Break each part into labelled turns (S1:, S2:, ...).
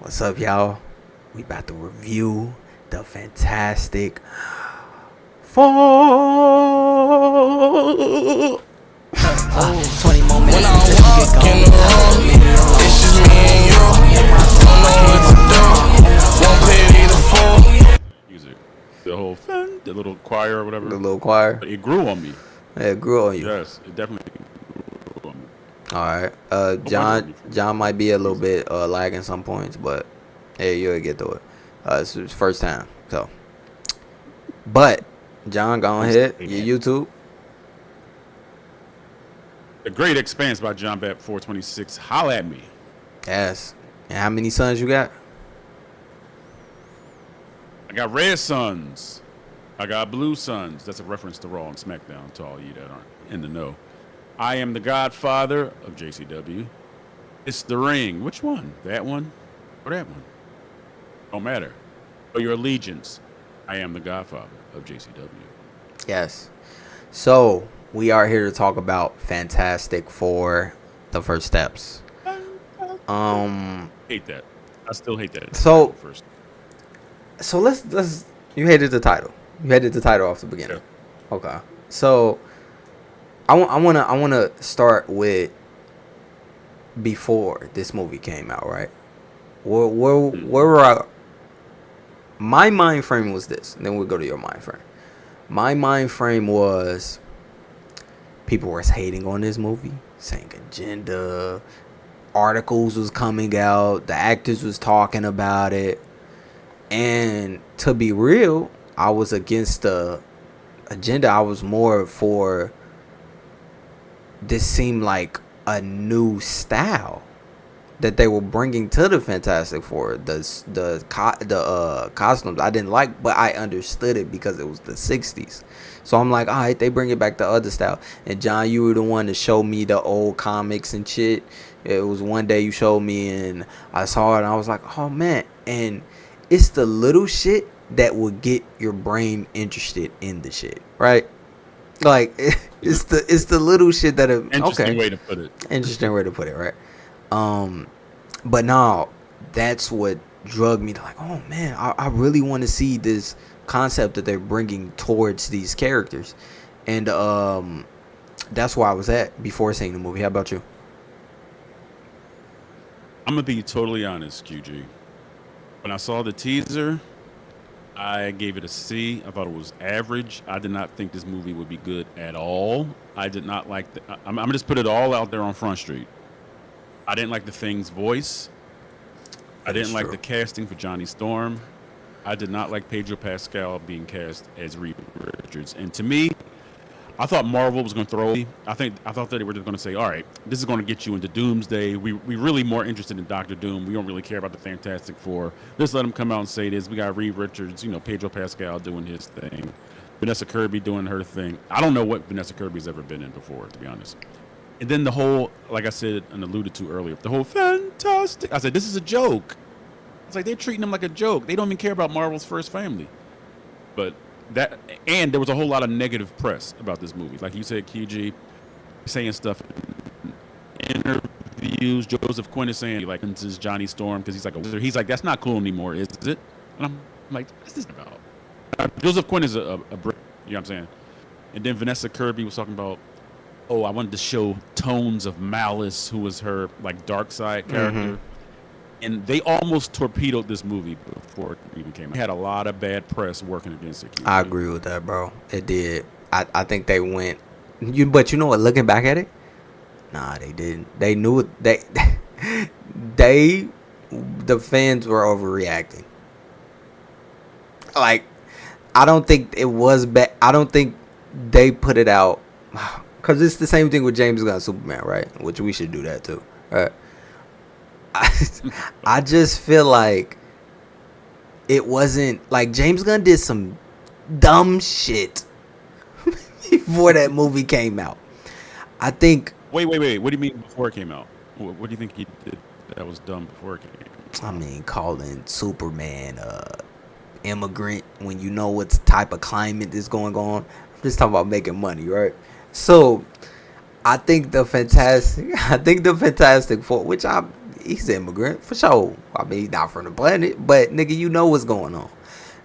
S1: What's up, y'all? We about to review the Fantastic Four.
S2: 20 more minutes until you get
S3: In
S2: going.
S3: the room, it's just me and you. Don't know what to do. Won't pity the fool.
S4: Music, the whole thing, the little choir or whatever.
S1: The little choir.
S4: It grew on me.
S1: It grew on you.
S4: Yes, it definitely grew on me.
S1: All right.
S4: wonder-
S1: John might be a little bit lagging some points, but hey, you'll get through it. It's his first time, so. But John, go ahead. Your YouTube.
S4: The Great Expanse by Jon Bap 426. Holla at me.
S1: Yes. And how many sons you got?
S4: I got red sons. I got blue sons. That's a reference to Raw and SmackDown to all you that aren't in the know. I am the godfather of JCW. It's the ring. Which one? That one or that one? Don't matter. Or your allegiance. I am the godfather of JCW.
S1: Yes. So we are here to talk about Fantastic Four: The First Steps.
S4: Hate that. I still hate that.
S1: So-
S4: First.
S1: So let's. You hated the title. You hated the title off the beginning.
S4: Yeah.
S1: Okay. So I wanna start with before this movie came out, right? Where were I? My mind frame was this, and then we'll go to your mind frame. My mind frame was people were hating on this movie, saying agenda, articles was coming out, the actors was talking about it, and to be real, I was against the agenda. I was more for this seemed like a new style that they were bringing to the Fantastic Four. The costumes I didn't like, but I understood it because it was the 60s. So I'm like, all right, they bring it back to other style. And John, you were the one to show me the old comics and shit. It was one day you showed me and I saw it and I was like, oh man. And it's the little shit that will get your brain interested in the shit, right? Like it's the little shit that
S4: Interesting way to put it.
S1: Interesting way to put it, right? But no, that's what drug me to like, oh man, I really want to see this concept that they're bringing towards these characters, and that's where I was at before seeing the movie. How about you?
S4: I'm gonna be totally honest, QG. When I saw the teaser, I gave it a C. I thought it was average. I did not think this movie would be good at all. I did not like I'm gonna just put it all out there on Front Street. I didn't like the Thing's voice. I didn't like the casting for Johnny Storm. I did not like Pedro Pascal being cast as Reed Richards. And to me, I thought Marvel was going to throw me. I thought that they were just going to say, all right, this is going to get you into Doomsday. We really more interested in Doctor Doom. We don't really care about the Fantastic Four. Just let them come out and say this. We got Reed Richards, Pedro Pascal doing his thing. Vanessa Kirby doing her thing. I don't know what Vanessa Kirby's ever been in before, to be honest. And then the whole, like I said and alluded to earlier, the whole fantastic. I said, this is a joke. It's like they're treating them like a joke. They don't even care about Marvel's first family. But that, and there was a whole lot of negative press about this movie. Like you said, QG, saying stuff in interviews. Joseph Quinn is saying, like, this is Johnny Storm because he's like a wizard. He's like, that's not cool anymore, is it? And I'm like, what's this about? Joseph Quinn is a Brit, you know what I'm saying? And then Vanessa Kirby was talking about, oh, I wanted to show tones of Malice, who was her like dark side character. Mm-hmm. And they almost torpedoed this movie before it even came out. It had a lot of bad press working against it.
S1: I agree with that, bro. It did. I think they went. But you know what? Looking back at it, nah, they didn't. They knew it. The fans were overreacting. Like, I don't think it was bad. I don't think they put it out. Because it's the same thing with James Gunn's Superman, right? Which we should do that too, right? I just feel like it wasn't like James Gunn did some dumb shit before that movie came out. I think.
S4: Wait. What do you mean before it came out? What do you think he did that was dumb before it came out?
S1: I mean, calling Superman immigrant when you know what type of climate is going on. I'm just talking about making money, right? So I think the Fantastic Four, which he's an immigrant for sure. I mean, he's not from the planet, but nigga, you know what's going on.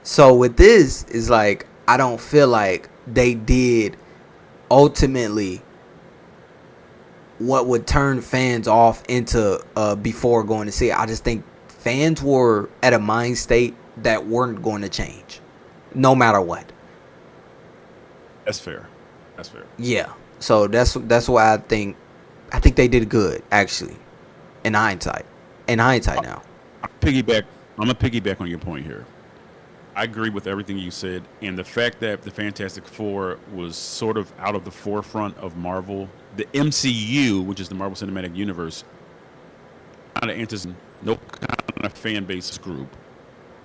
S1: So with this, is like I don't feel like they did ultimately what would turn fans off into before going to see it. I just think fans were at a mind state that weren't going to change, no matter what.
S4: That's fair. That's fair.
S1: Yeah. So that's why I think they did good actually, in hindsight. Now.
S4: I'm gonna piggyback on your point here. I agree with everything you said, and the fact that the Fantastic Four was sort of out of the forefront of Marvel, the MCU, which is the Marvel Cinematic Universe, kind of enters no kind of fan base group.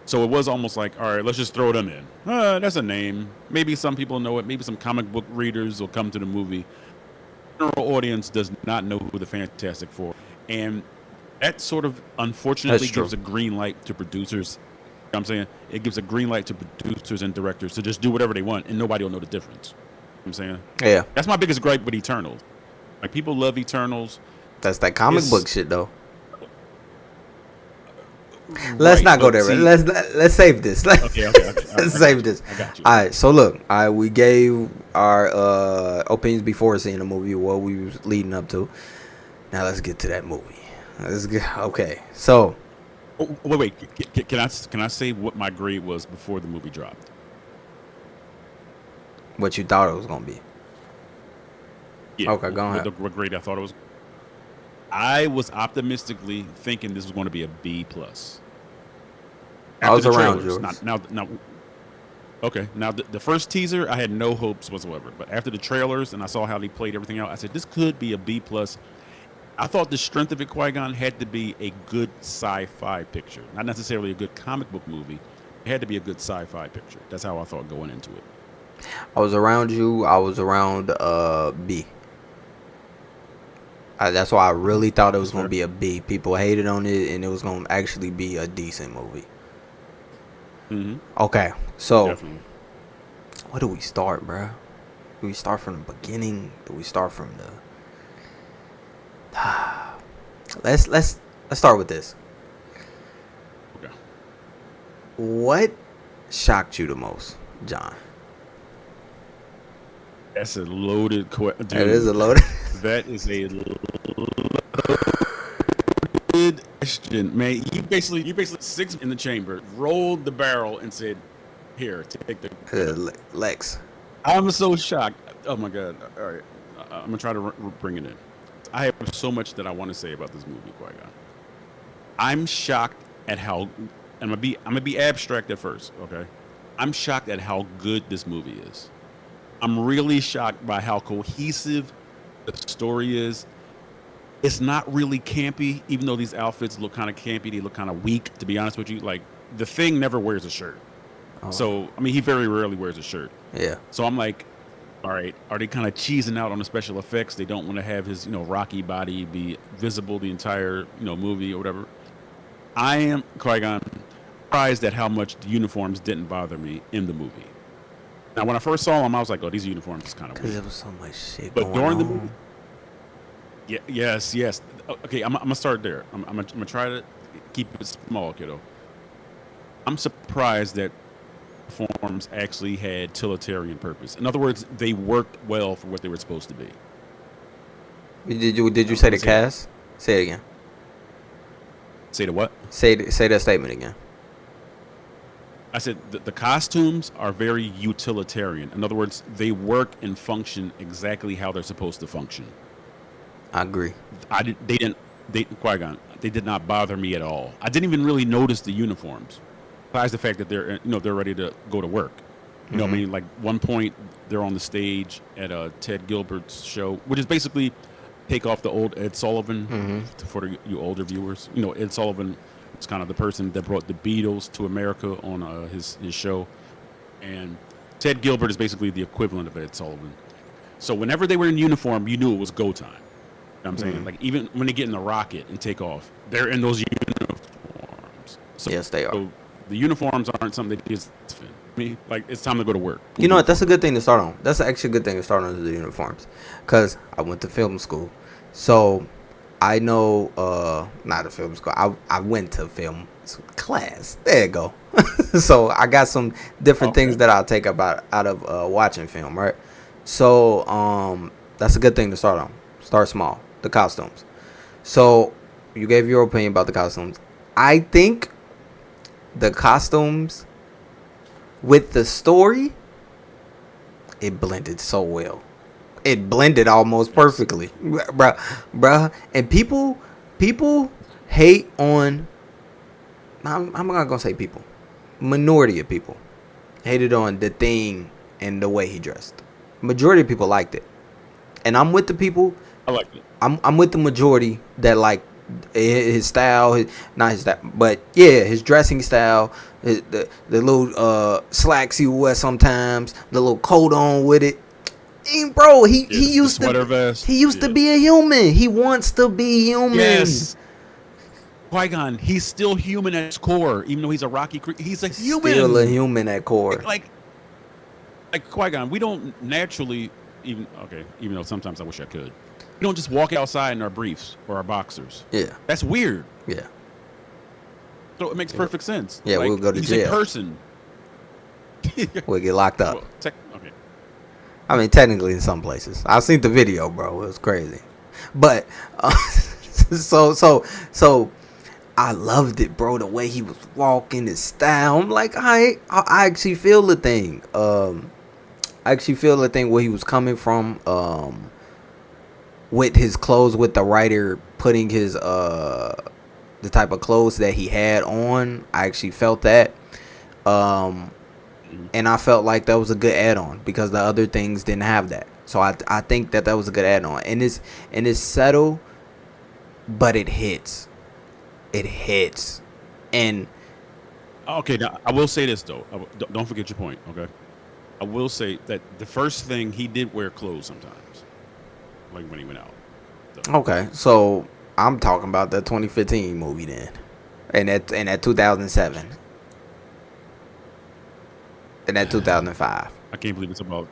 S4: So it was almost like, all right, let's just throw them in. That's a name. Maybe some people know it. Maybe some comic book readers will come to the movie. The general audience does not know who the Fantastic Four, and that sort of unfortunately gives a green light to producers. You know what I'm saying, it gives a green light to producers and directors to just do whatever they want, and nobody will know the difference. You know what I'm saying,
S1: yeah,
S4: that's my biggest gripe with Eternals. Like, people love Eternals.
S1: That's that comic book shit though.
S4: Right,
S1: let's not go there.
S4: See,
S1: let's save this.
S4: Okay.
S1: Let's save this.
S4: I got you.
S1: All right. So look, we gave our opinions before seeing the movie, what we was leading up to. Now let's get to that movie. Let's get okay. So.
S4: Oh, wait. Can I say what my grade was before the movie dropped?
S1: What you thought it was gonna be?
S4: Yeah.
S1: Okay, go ahead.
S4: What grade I thought it was? I was optimistically thinking this was going to be a B plus.
S1: I was around yours.
S4: Now, okay. Now the first teaser, I had no hopes whatsoever. But after the trailers and I saw how they played everything out, I said this could be a B plus. I thought the strength of it, Qui-Gon, had to be a good sci-fi picture, not necessarily a good comic book movie. It had to be a good sci-fi picture. That's how I thought going into it.
S1: I was around you. I was around B. That's why I really thought it was going to be a B. People hated on it, and it was going to actually be a decent movie.
S4: Mm-hmm.
S1: Okay, so
S4: Definitely.
S1: where do we start, bro? Do we start from the beginning? Do we start from the? Let's start with this.
S4: Okay.
S1: What shocked you the most, John?
S4: That's a loaded question.
S1: That is a loaded.
S4: That is a loaded question, man. You basically six in the chamber, rolled the barrel, and said, "Here, take the
S1: Lex."
S4: I'm so shocked. Oh my god! All right, I'm gonna try to bring it in. I have so much that I want to say about this movie, Qui-Gon. I'm shocked at how. I'm gonna be abstract at first, okay? I'm shocked at how good this movie is. I'm really shocked by how cohesive the story is. It's not really campy, even though these outfits look kind of campy. They look kind of weak, to be honest with you. Like, the Thing never wears a shirt.
S1: Oh.
S4: So, I mean, he very rarely wears a shirt.
S1: Yeah.
S4: So I'm like, all right, are they kind of cheesing out on the special effects? They don't want to have his, rocky body be visible the entire, movie or whatever. I am, Qui-Gon, surprised at how much the uniforms didn't bother me in the movie. Now, when I first saw them, I was like, oh, these uniforms is kind of weird.
S1: Because there was so much shit
S4: But
S1: going
S4: during the
S1: on.
S4: movie, yes. Okay, I'm gonna start there. I'm gonna try to keep it small, kiddo. I'm surprised that forms actually had utilitarian purpose. In other words, they worked well for what they were supposed to be.
S1: Did you say the cast? Say it again.
S4: Say the what?
S1: Say that statement again.
S4: I said the costumes are very utilitarian. In other words, they work and function exactly how they're supposed to function.
S1: I agree.
S4: Qui-Gon, they did not bother me at all. I didn't even really notice the uniforms. Besides the fact that they're ready to go to work. You know what I mean? Like, one point they're on the stage at Ted Gilbert's show, which is basically take off the old Ed Sullivan for you older viewers. Ed Sullivan is kind of the person that brought the Beatles to America on his show, and Ted Gilbert is basically the equivalent of Ed Sullivan. So whenever they were in uniform, you knew it was go time. You know what I'm saying? Like, even when they get in the rocket and take off, they're in those uniforms. So,
S1: Yes, they are.
S4: So the uniforms aren't something that just fit. I mean, like, it's time to go to work.
S1: You know what? That's a good thing to start on. That's actually a good thing to start on, the uniforms. Because I went to film school. So I know, not a film school. I went to film class. There you go. So I got some different things
S4: Okay.
S1: that I'll take about out of watching film, right? So that's a good thing to start on. Start small. The costumes. So you gave your opinion about the costumes. I think the costumes with the story, it blended so well. It blended almost
S4: Yes.
S1: perfectly, bruh. And people hate on. I'm not gonna say people. Minority of people hated on the thing and the way he dressed. Majority of people liked it, and I'm with the people.
S4: I like it.
S1: I'm with the majority that like his style, not his style, but yeah, his dressing style, the little slacks he wear sometimes, the little coat on with it. Bro,
S4: Yeah, the sweater vest.
S1: he used to
S4: Yeah.
S1: be a human. He wants to be human.
S4: Yes. Qui-Gon, he's still human at his core, even though he's a rocky creature. He's a
S1: Still a
S4: human.
S1: human at core.
S4: Like Qui-Gon, we don't naturally even though sometimes I wish I could. We don't just walk outside in our briefs or our boxers.
S1: Yeah,
S4: That's weird.
S1: yeah,
S4: So it makes perfect sense.
S1: yeah.
S4: Like,
S1: We'll go to
S4: he's
S1: jail.
S4: a person.
S1: We'll get locked up.
S4: Well, okay.
S1: I mean, technically in some places. I've seen the video, bro. It was crazy, but so I loved it, bro. The way he was walking, his style. I'm like, I actually feel the thing. I actually feel the thing where he was coming from. With his clothes, with the writer putting his the type of clothes that he had on. I actually felt that. And I felt like that was a good add-on because the other things didn't have that. So I think that was a good add-on, and it's subtle, but it hits. It hits, and
S4: Okay, now I will say this though. Don't forget your point. Okay, I will say that the first thing he did wear clothes sometimes, like when he went out. So,
S1: okay. So I'm talking about the 2015 movie then, and that 2007, and that 2005.
S4: I can't believe it's about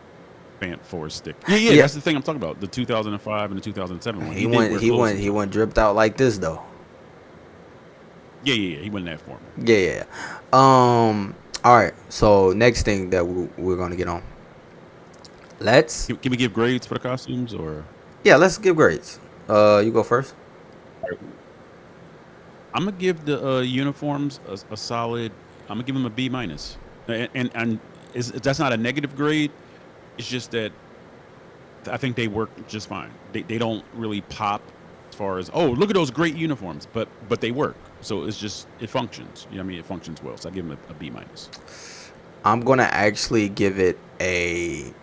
S4: Fant Forest Stick. Yeah,
S1: Yeah.
S4: that's the thing I'm talking about. The 2005 and the 2007 one.
S1: He
S4: did wear clothes
S1: he
S4: sometimes.
S1: went dripped out like this though.
S4: Yeah. He wasn't that formal.
S1: Yeah. All right. So next thing that we're gonna get on.
S4: Can we give grades for the costumes or?
S1: Let's give grades. You go first.
S4: I'm gonna give the uniforms a solid. I'm gonna give them a B minus, and that's not a negative grade. It's just that I think they work just fine. They don't really pop as far as, oh, look at those great uniforms, but they work. So it functions. You know what I mean? It functions well. So I give them a B minus.
S1: I'm gonna actually give it a.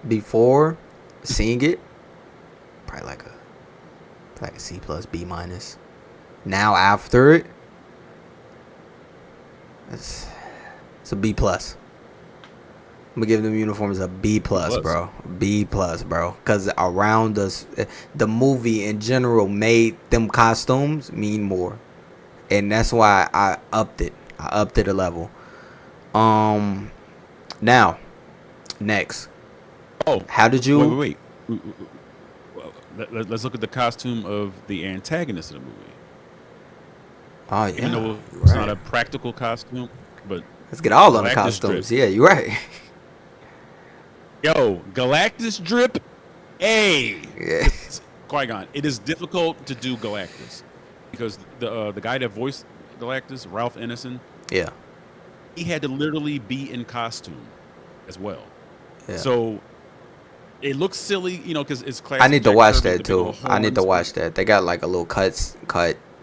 S1: Before seeing it, probably like a C plus B minus. Now after it, it's a B plus. I'm gonna give them uniforms a B plus, bro. B plus, bro. Cause around us, the movie in general made them costumes mean more, and that's why I upped it. I upped it a level. Now, next.
S4: Oh,
S1: How did you?
S4: wait. Well, let's look at the costume of the antagonist of the movie.
S1: Oh
S4: You
S1: yeah,
S4: know,
S1: you're
S4: it's
S1: right.
S4: not a practical costume, but
S1: Let's get all on the
S4: Galactus
S1: costumes.
S4: drip.
S1: Yeah, you're right.
S4: Yo, Galactus drip. Hey,
S1: Yeah.
S4: Qui-Gon. It is difficult to do Galactus because the guy that voiced Galactus, Ralph Ineson,
S1: Yeah.
S4: he had to literally be in costume as well.
S1: Yeah.
S4: So it looks silly, because it's classic.
S1: I need to
S4: Jack
S1: watch
S4: Kirby
S1: that
S4: with the big
S1: too.
S4: old
S1: I need to
S4: horns.
S1: watch that. They got like a little cut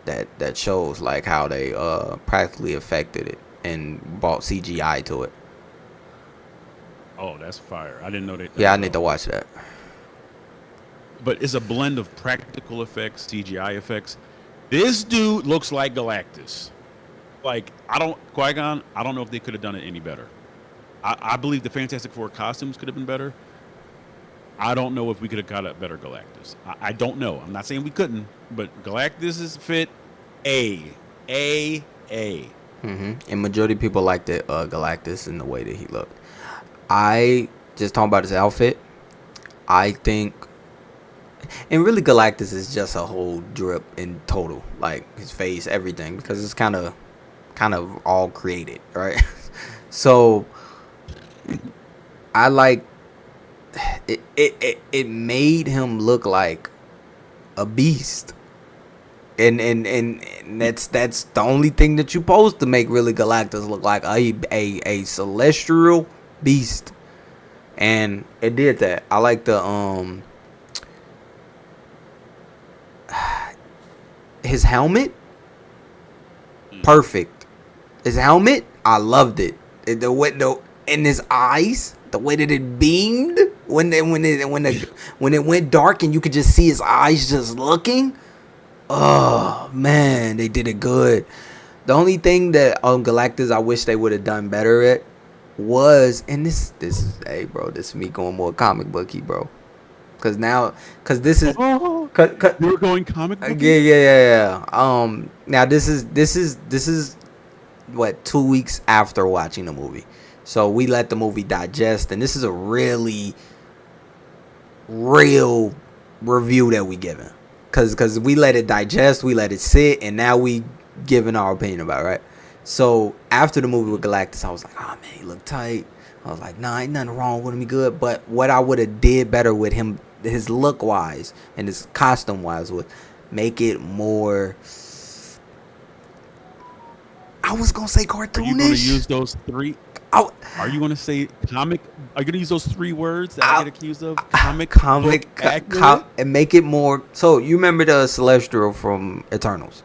S1: that shows like how they practically affected it and brought CGI to it.
S4: Oh, that's fire! I didn't know that.
S1: Yeah, I need to watch that.
S4: But it's a blend of practical effects, CGI effects. This dude looks like Galactus. Like, Qui-Gon, I don't know if they could have done it any better. I believe the Fantastic Four costumes could have been better. I don't know if we could have got a better Galactus. I don't know. I'm not saying we couldn't, but Galactus is fit A.
S1: And majority of people liked it, Galactus and the way that he looked. I just talking about his outfit, I think, and really Galactus is just a whole drip in total, like his face, everything, because it's kind of all created, right? So I like it. It made him look like a beast. And that's the only thing that you're supposed to make really Galactus look like a celestial beast, and it did that. I like the his helmet, perfect. His helmet, I loved it. The way in his eyes, the way that it beamed when it went dark and you could just see his eyes just looking. Oh man, they did it good. The only thing that Galactus I wish they would have done better at was, and this is, hey bro, this is me going more comic booky, bro. Cause this is
S4: You were going comic book?
S1: yeah. Now this is what, 2 weeks after watching the movie, so we let the movie digest, and this is a really real review that we given. Cause we let it digest, we let it sit, and now we giving our opinion about it, right? So after the movie with Galactus, I was like, oh man, he looked tight. I was like, nah, ain't nothing wrong with him, he good. But what I would have did better with him, his look wise and his costume wise, would make it more, I was gonna say cartoonish.
S4: Are you gonna use those three? Are you gonna say comic? Are you gonna use those 3 words that I get accused of? Comic,
S1: and make it more. So you remember the Celestial from Eternals?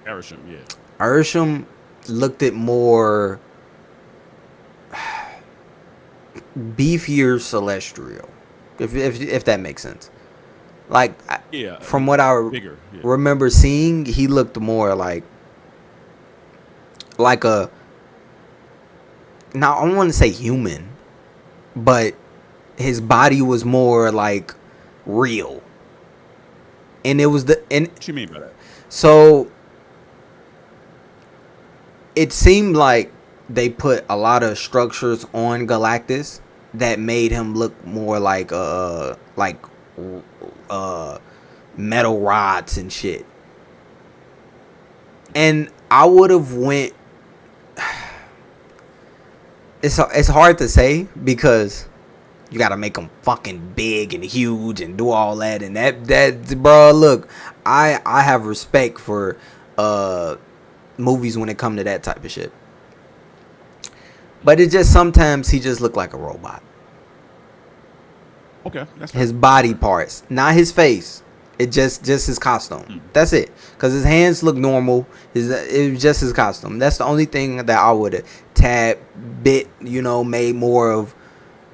S4: Arishem, yeah.
S1: Arishem looked at more beefier Celestial, if that makes sense. Like,
S4: Yeah,
S1: from what I
S4: bigger, yeah.
S1: remember seeing, he looked more like a. Now I don't want to say human, but his body was more like real, and it was
S4: What you mean by that?
S1: so it seemed like they put a lot of structures on Galactus that made him look more like metal rods and shit. And I would have went. It's hard to say because you gotta make them fucking big and huge and do all that, and that bro. Look, I have respect for movies when it come to that type of shit, but it just sometimes he just looked like a robot.
S4: Okay, that's
S1: His body parts, not his face. It just his costume. That's it. Cause his hands look normal. It was just his costume. That's the only thing that I would have made more of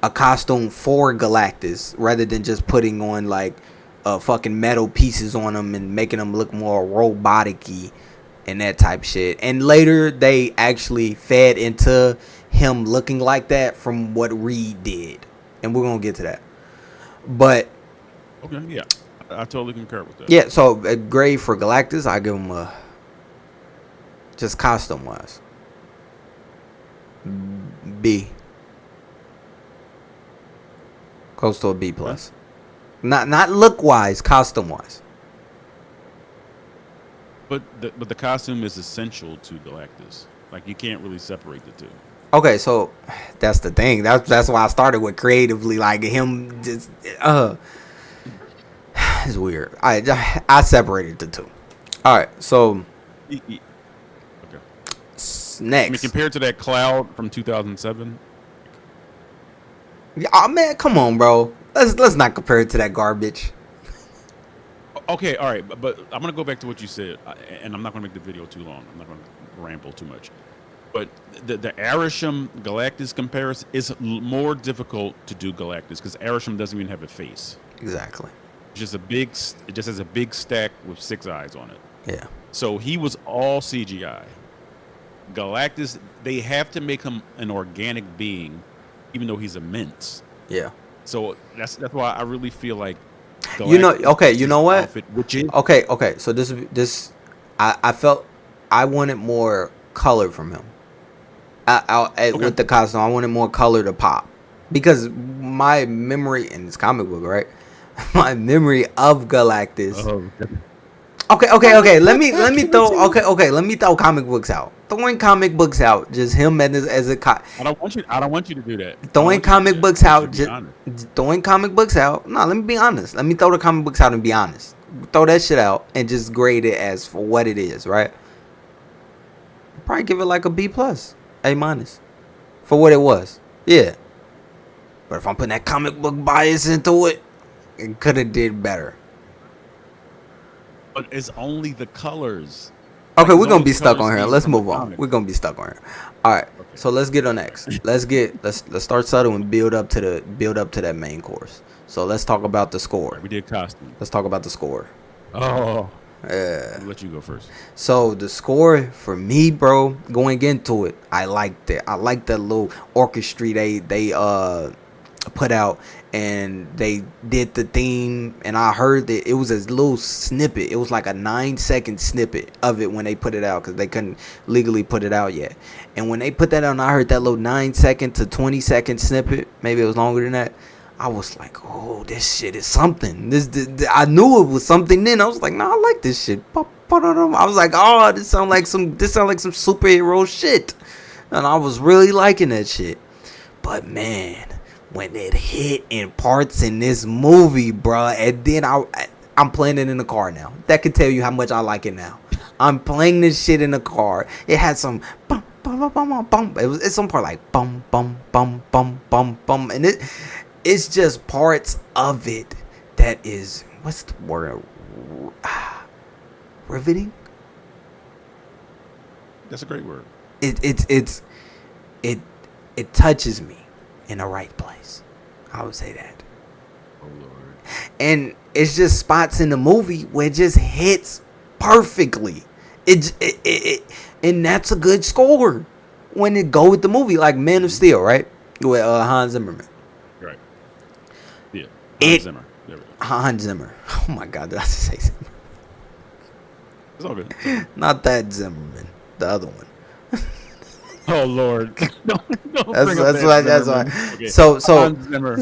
S1: a costume for Galactus rather than just putting on like fucking metal pieces on him and making him look more robotic-y and that type of shit. And later they actually fed into him looking like that from what Reed did, and we're gonna get to that. But
S4: okay, yeah. I totally concur with that.
S1: yeah, so a grade for Galactus, I give him a, just costume wise, B. Close to a B plus. Not look wise, costume wise.
S4: But the costume is essential to Galactus. Like, you can't really separate the two.
S1: Okay, so that's the thing. That's why I started with creatively, like him just it's weird. I separated the two. All right, so
S4: Okay.
S1: next.
S4: I mean, compared to that cloud from 2007.
S1: Oh man, come on, bro. Let's not compare it to that garbage.
S4: Okay, all right, but I'm gonna go back to what you said, and I'm not gonna make the video too long. I'm not gonna ramble too much. But the Arishem Galactus comparison is more difficult to do Galactus because Arishem doesn't even have a face.
S1: Exactly.
S4: It's just it just has a big stack with 6 eyes on it.
S1: Yeah.
S4: So he was all CGI. Galactus, they have to make him an organic being, even though he's immense.
S1: Yeah.
S4: So that's why I really feel like Galactus,
S1: you know what?
S4: Outfit, which is
S1: Okay. So this I felt I wanted more color from him.
S4: Okay.
S1: With the costume, I wanted more color to pop. because my memory in this comic book, right? My memory of Galactus.
S4: Oh,
S1: Okay. Let me throw comic books out. Throwing comic books out. Just him as a
S4: I don't want you to do that. I don't
S1: throwing
S4: want you to do
S1: comic
S4: that.
S1: books
S4: You
S1: out.
S4: should be
S1: Just
S4: honest.
S1: throwing comic books out. No, let me be honest. Let me throw the comic books out and be honest. Throw that shit out and just grade it as for what it is, right? Probably give it like a B plus, A minus, for what it was. Yeah. But if I'm putting that comic book bias into it, it could have did better.
S4: But it's only the colors.
S1: Okay,
S4: Like,
S1: we're
S4: it's
S1: gonna
S4: only
S1: be
S4: the
S1: stuck
S4: color
S1: on here.
S4: scheme
S1: Let's
S4: from the
S1: move on.
S4: comic.
S1: We're gonna be stuck on here. All right. So let's get on next. Let's start subtle and build up to that main course. So let's talk about the score.
S4: We did costume.
S1: Let's talk about the score.
S4: Oh,
S1: Yeah.
S4: I'll let you go first.
S1: So the score for me, bro, going into it, I liked it. I liked that little orchestra they put out, and they did the theme, and I heard that it was a little snippet. It was like a 9-second snippet of it when they put it out, because they couldn't legally put it out yet. And when they put that out, and I heard that little 9-second to 20-second snippet, maybe it was longer than that, I was like, oh, this shit is something. This I knew it was something then. I was like, nah, I like this shit. I was like, oh, this sound like some superhero shit. And I was really liking that shit. But man, when it hit in parts in this movie, bruh, and then I'm playing it in the car now. That could tell you how much I like it now. I'm playing this shit in the car. It had some bum bum bum bum bum. It's some part like bum bum bum bum bum bum, and it's just parts of it that is, what's the word? Riveting.
S4: That's a great word.
S1: It touches me in the right place. I would say that.
S4: Oh Lord.
S1: And it's just spots in the movie where it just hits perfectly. And that's a good score when it go with the movie, like Man of Steel, right? With Hans Zimmerman.
S4: Right. Yeah.
S1: It-
S4: Zimmer. There we go.
S1: Hans Zimmer. Oh my God, did I just say Zimmer?
S4: It's all good.
S1: Not that Zimmerman, the other one.
S4: Oh Lord. Don't
S1: That's why.
S4: Okay.
S1: So
S4: Hans Zimmer.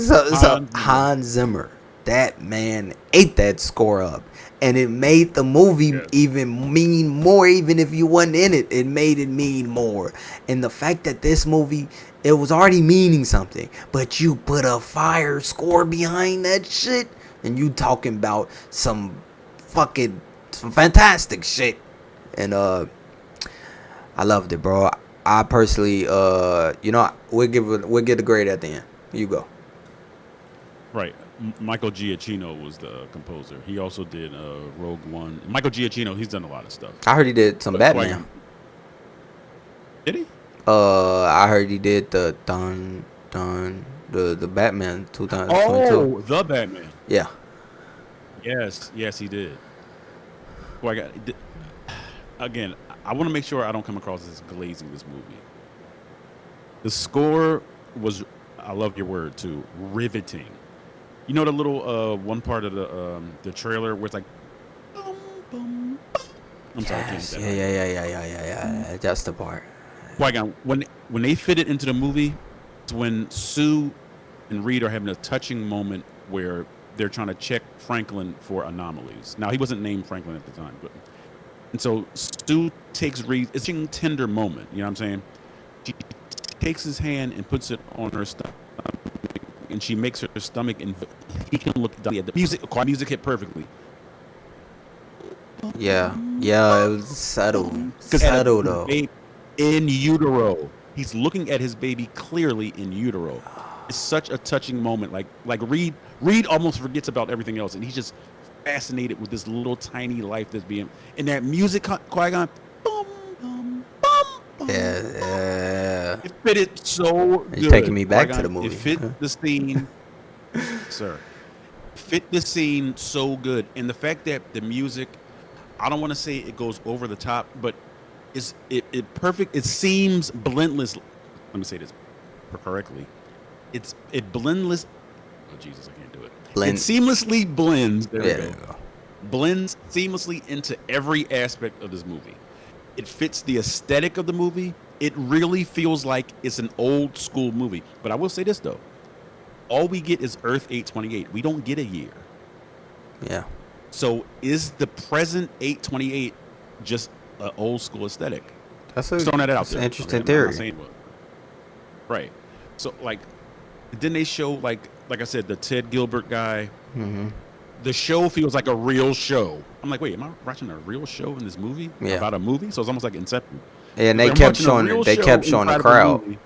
S1: Hans Zimmer, that man ate that score up, and it made the movie even mean more. Even if you wasn't in it, it made it mean more. And the fact that this movie, it was already meaning something, but you put a fire score behind that shit, and you talking about some fantastic shit. And I loved it, bro. I personally, we'll get a grade at the end. You go.
S4: Right. Michael Giacchino was the composer. He also did Rogue One. Michael Giacchino, he's done a lot of stuff.
S1: I heard he did some Batman.
S4: Did he?
S1: I heard he did the Batman 2022.
S4: Oh, the Batman.
S1: Yeah.
S4: Yes, he did. Again, I want to make sure I don't come across as glazing this movie. The score was, I love your word too, riveting. You know the little one part of the trailer where it's like, boom, boom, boom. I'm sorry, I can't say that.
S1: Yeah. That's the part.
S4: Qui-Gon, when they fit it into the movie, it's when Sue and Reed are having a touching moment where they're trying to check Franklin for anomalies. Now, he wasn't named Franklin at the time, and so Stu takes Reed. It's a tender moment. You know what I'm saying? She takes his hand and puts it on her stomach, and she makes her stomach, and he can look down at the music. Quiet music hit perfectly.
S1: Yeah, it was subtle though.
S4: In utero, he's looking at his baby clearly in utero. It's such a touching moment. Like Reed almost forgets about everything else, and he's just fascinated with this little tiny life that's being. And that music, Qui-Gon, boom, boom, boom, boom.
S1: Yeah.
S4: It fitted so good.
S1: You're taking me back
S4: Qui-Gon,
S1: to the movie.
S4: It fit the scene, sir. Fit the scene so good, and the fact that the music, I don't want to say it goes over the top, but it perfect. It seems blendless. Let me say this correctly. It blendless. Oh Jesus, I can't do it. It seamlessly blends. There we go. Blends seamlessly into every aspect of this movie. It fits the aesthetic of the movie. It really feels like it's an old school movie. But I will say this though, all we get is Earth 828. We don't get a year.
S1: Yeah.
S4: So is the present 828 just an old school aesthetic?
S1: That's
S4: Just throwing that out
S1: that's an
S4: there.
S1: interesting
S4: I'm not
S1: theory.
S4: saying what. Right. So like, didn't they show like I said, the Ted Gilbert guy?
S1: Mm-hmm.
S4: The show feels like a real show. I'm like, wait, am I watching a real show in this movie
S1: Yeah.
S4: about a movie? So it's almost like Inception.
S1: And
S4: It's
S1: they
S4: like I'm
S1: kept
S4: watching a
S1: showing
S4: real
S1: they
S4: show
S1: kept showing the
S4: inside of a
S1: crowd.
S4: movie.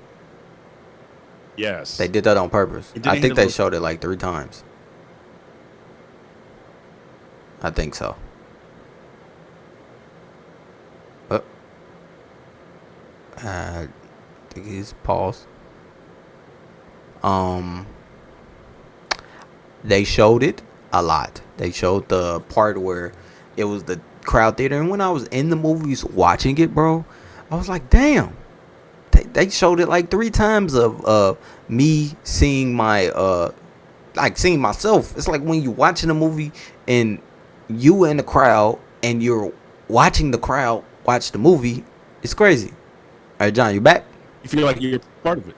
S4: Yes.
S1: They did that on purpose.
S4: And then
S1: I
S4: they
S1: think
S4: had a
S1: they
S4: little-
S1: showed it like 3 times. I think so. I think he's paused. They showed it a lot. They showed the part where it was the crowd theater, and when I was in the movies watching it, bro, I was like, damn. They showed it like 3 times of me seeing my like seeing myself. It's like when you're watching a movie and you in the crowd and you're watching the crowd watch the movie. It's crazy. All right, John, you back?
S4: You feel like you're part of it.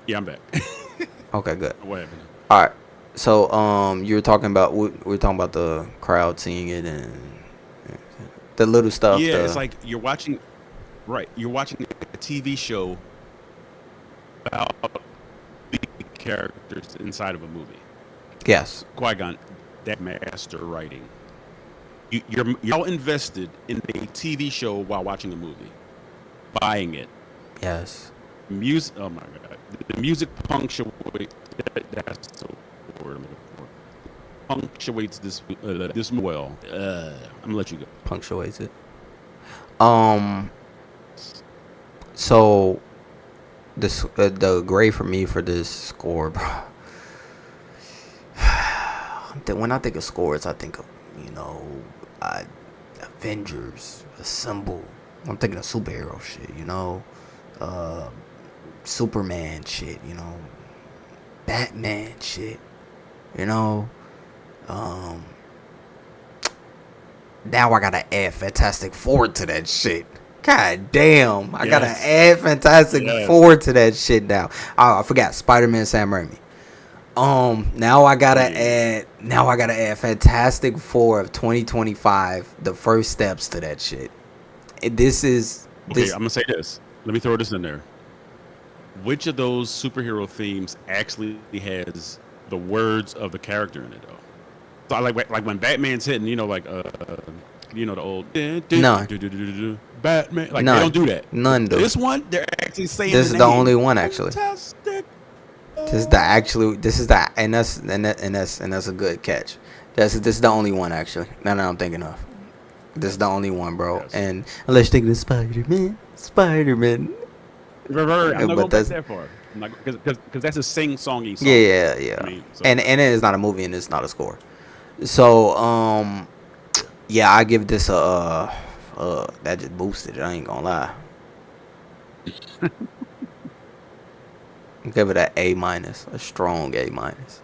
S4: Yeah, I'm back.
S1: Okay, good.
S4: What happened?
S1: All right. So you were talking about we were talking about the crowd seeing it and the little stuff.
S4: Yeah, it's like you're watching. Right, you're watching a TV show about the characters inside of a movie.
S1: yes,
S4: Qui-Gon, that master writing. You're all invested in a TV show while watching a movie, buying it.
S1: yes,
S4: Music. Oh my god, the music punctuates. That's the word I'm looking for. Punctuates this well. I'm gonna let you go.
S1: punctuates it. So this the grade for me for this score, bro. When I think of scores, I think of Avengers, Assemble. I'm thinking of superhero shit, Superman shit, Batman shit, Now I gotta add Fantastic Four to that shit. God damn, I gotta add Fantastic Four to that shit now. Oh, I forgot Spider-Man, Sam Raimi. Now I gotta add Fantastic Four of 2025. The first steps to that shit.
S4: Okay, I'm gonna say this. Let me throw this in there. Which of those superhero themes actually has the words of the character in it, though? So I like when Batman's hitting, the old
S1: None.
S4: Batman. Like
S1: None.
S4: they don't do that.
S1: None do.
S4: This one, they're actually saying.
S1: This is the only one actually.
S4: Fantastic.
S1: This is that's a good catch. This is the only one actually. Now that I'm thinking of. This is the only one, bro.
S4: Yes.
S1: And unless you're thinking of Spider-Man.
S4: I'm not
S1: But
S4: going back
S1: that's-
S4: that far. Because that's a sing-songy song.
S1: Yeah.
S4: I mean, so-
S1: And it is not a movie and it's not a score. So yeah, I give this a that just boosted it. I ain't gonna lie. Give it an A minus, a strong A minus,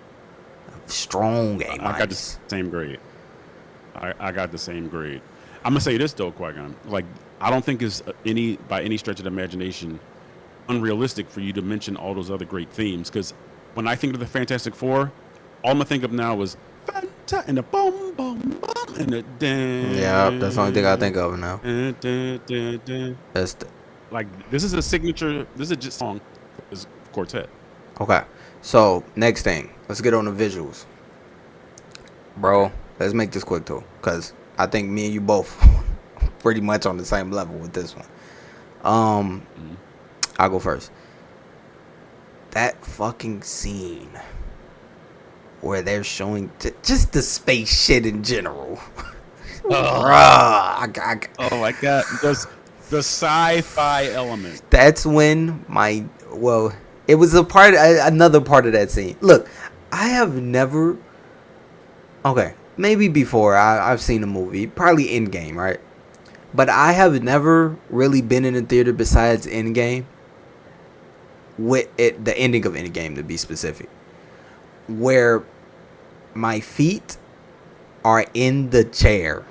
S1: strong A minus.
S4: I got the same grade. I got the same grade. I'm gonna say this though, Qui-Gon. Like, I don't think it's by any stretch of the imagination unrealistic for you to mention all those other great themes. Because when I think of the Fantastic Four, all I'm gonna think of now is Fanta and the boom boom boom and the dun.
S1: Yeah, that's the only thing I think of now.
S4: Dun.
S1: That's
S4: Like, this is a signature. This is just song. This quartet.
S1: okay. So next thing, let's get on the visuals, bro. Let's make this quick too, cause I think me and you both pretty much on the same level with this one. I'll go first. That fucking scene where they're showing just the space shit in general. Bruh,
S4: Oh my god, the sci-fi element.
S1: that's when it was another part of that scene. Look, I have never. Okay, maybe before I've seen a movie, probably Endgame, right? But I have never really been in a theater besides Endgame. With it, the ending of Endgame to be specific, where my feet are in the chair.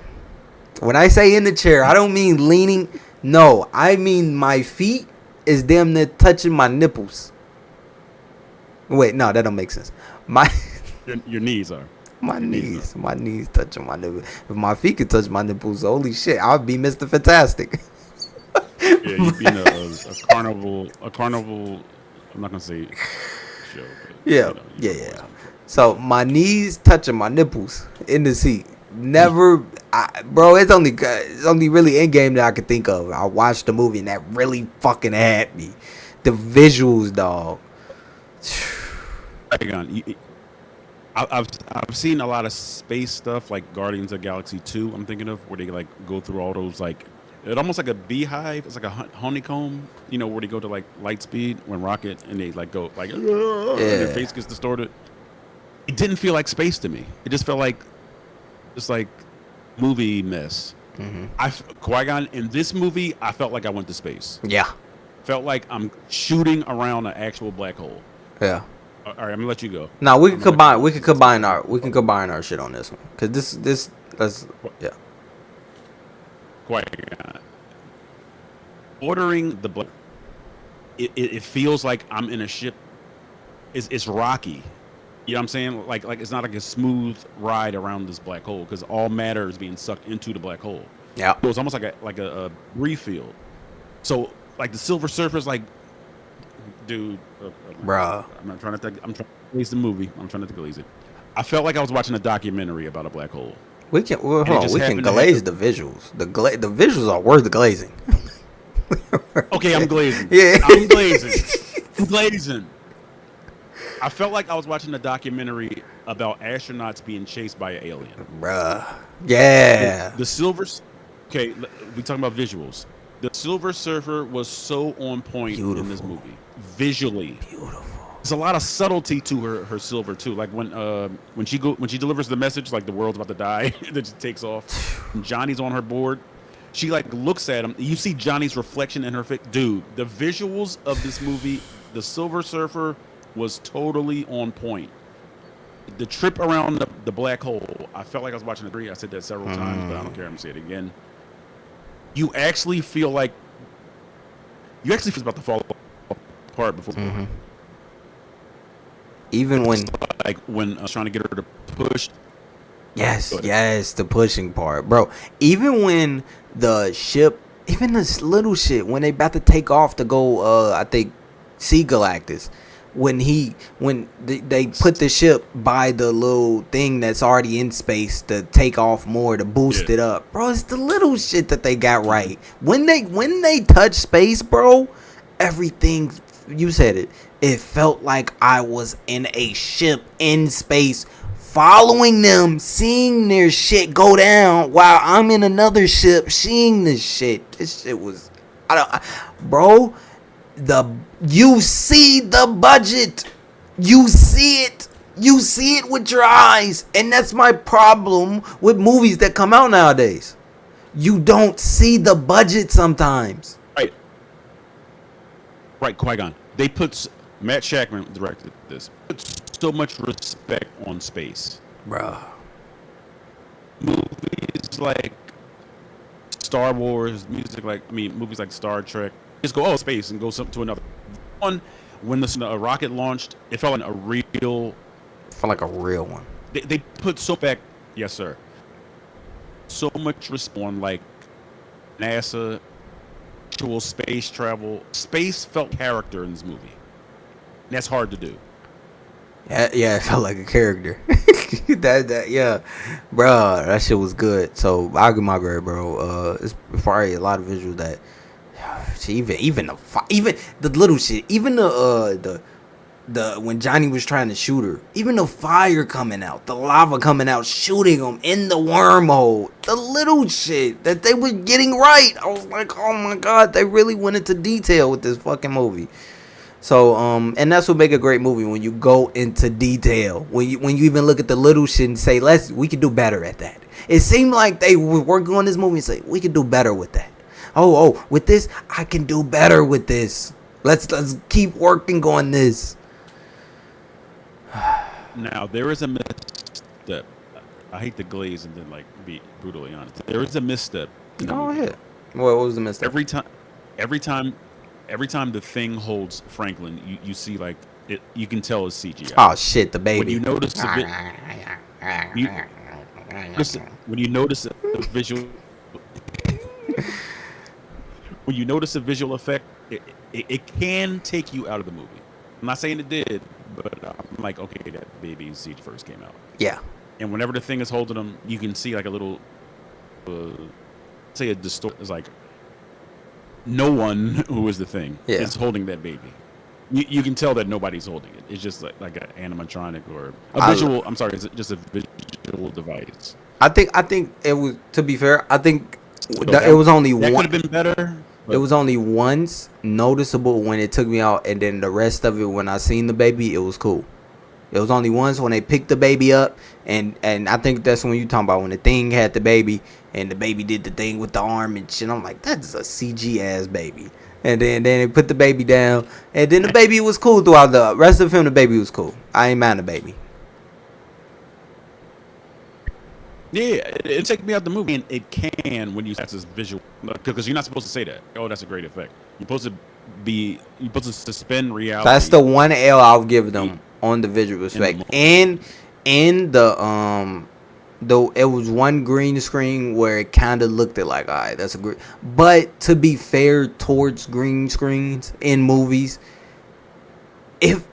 S1: When I say in the chair, I don't mean leaning. No, I mean my feet is damn near touching my nipples. Wait, no, that don't make sense. My
S4: Your knees are.
S1: my
S4: Your knees
S1: knees touching my nipples. If my feet could touch my nipples, holy shit, I'd be Mr. Fantastic.
S4: Yeah, you'd be in a carnival. A carnival. I'm not gonna say show, but
S1: Yeah,
S4: you know
S1: yeah,
S4: what
S1: yeah.
S4: I'm
S1: So my knees touching my nipples in the seat. Never, bro. It's only really in game that I could think of. I watched the movie and that really fucking had me. The visuals, dog.
S4: Hang on. I've seen a lot of space stuff like Guardians of the Galaxy 2. I'm thinking of where they like go through all those like it almost like a beehive. It's like a honeycomb. You know where they go to like light speed when rocket and they like go like and their
S1: Yeah.
S4: face gets distorted. It didn't feel like space to me. It just felt like just like movie mess. Qui-Gon in this movie, I felt like I went to space.
S1: Yeah.
S4: Felt like I'm shooting around an actual black hole.
S1: Yeah.
S4: All right, I'm gonna let you go.
S1: Now we can
S4: I'm gonna let you
S1: combine.
S4: go.
S1: We can combine our shit on this one because that's yeah.
S4: Qui-Gon. Ordering the black. It feels like I'm in a ship. It's rocky. You know what I'm saying? Like it's not like a smooth ride around this black hole because all matter is being sucked into the black hole.
S1: Yeah.
S4: So it's almost like a refill. So like the Silver Surfer's like, dude,
S1: Bruh.
S4: I'm not trying to think. I'm trying to glaze the movie. I'm trying to glaze it. I felt like I was watching a documentary about a black hole.
S1: We can
S4: it
S1: hold on.
S4: just
S1: We can
S4: happened to
S1: glaze
S4: happen.
S1: the visuals. The visuals are worth the glazing.
S4: Okay, I'm glazing.
S1: Yeah.
S4: I'm glazing. I'm glazing. I felt like I was watching a documentary about astronauts being chased by an alien.
S1: Bruh. Yeah.
S4: The Silver. Okay, we talking about visuals. The Silver Surfer was so on point in this
S1: Beautiful.
S4: movie, visually.
S1: Beautiful.
S4: There's a lot of subtlety to her silver too. Like when she delivers the message, like the world's about to die, that she takes off. And Johnny's on her board. She like looks at him. You see Johnny's reflection in her face. Dude, the visuals of this movie, the Silver Surfer, was totally on point. The trip around the black hole, I felt like I was watching a 3. I said that several times, but I don't care. I'm gonna say it again. You actually feel like it's about to fall apart before.
S1: Even when
S4: Like when I was trying to get her to push.
S1: yes, the pushing part, bro. Even when the ship, even this little shit, when they about to take off to go, I think, see Galactus. When they put the ship by the little thing that's already in space to take off more to boost it up, bro. It's the little shit that they got right. When they touch space, bro, everything, you said it. It felt like I was in a ship in space, following them, seeing their shit go down while I'm in another ship seeing this shit. This shit was, bro. You see the budget. You see it. You see it with your eyes. And that's my problem with movies that come out nowadays. You don't see the budget sometimes.
S4: Right, Qui-Gon. They put Matt Shackman directed this. Put so much respect on space.
S1: Bruh.
S4: Movies like Star Wars, movies like Star Trek. Just go space and go to another one. When the rocket launched, it felt like a real.
S1: Felt like a real one.
S4: They put so back. Yes, sir. So much respect on like NASA, actual space travel. Space felt character in this movie. And that's hard to do.
S1: Yeah, it felt like a character. Yeah, bro, that shit was good. So I'll give my grade, bro. It's probably a lot of visuals that, even the little shit, even the when Johnny was trying to shoot her, even the fire coming out, the lava coming out, shooting him in the wormhole, the little shit that they were getting right. I was like, oh my god, they really went into detail with this fucking movie. So and that's what make a great movie, when you go into detail, when you even look at the little shit and say, we could do better at that. It seemed like they were working on this movie and say, we could do better with that. Oh, with this, I can do better with this. Let's keep working on this.
S4: Now there is a misstep. I hate to glaze and then like be brutally honest. There is a misstep.
S1: Go ahead. What was the mistake?
S4: Every time the Thing holds Franklin, you see like you can tell it's CGI.
S1: Oh shit, the baby.
S4: When you notice a bit, you, when you notice a visual, when you notice a visual effect, it can take you out of the movie. I'm not saying it did, but I'm like, okay, that baby CG first came out,
S1: Yeah.
S4: and whenever the thing is holding them, you can see like a little, say a distort. It's like no one who is the thing
S1: Yeah.
S4: is holding that baby. You can tell that nobody's holding it. It's just like an animatronic or a
S1: I-
S4: visual. I'm sorry, it's just a visual device.
S1: I think it was. To be fair, I think
S4: So
S1: it was only
S4: that
S1: one.
S4: could have been better.
S1: It was only once noticeable when it took me out, and then the rest of it when I seen the baby, it was cool. It was only once when they picked the baby up, and I think that's when you talking about when the thing had the baby, and the baby did the thing with the arm and shit. I'm like, that's a CG ass baby. And then they put the baby down, and then the baby was cool throughout the rest of the film. The baby was cool. I ain't mad at the baby.
S4: Yeah, it took me out the movie, and it can when you that's this visual because you're not supposed to say that. Oh, that's a great effect. You're supposed to suspend reality.
S1: That's the one L I'll give them on the visual effect.
S4: moment.
S1: And in the though it was one green screen where it kind of looked at like, all right, that's a great. But to be fair towards green screens in movies, if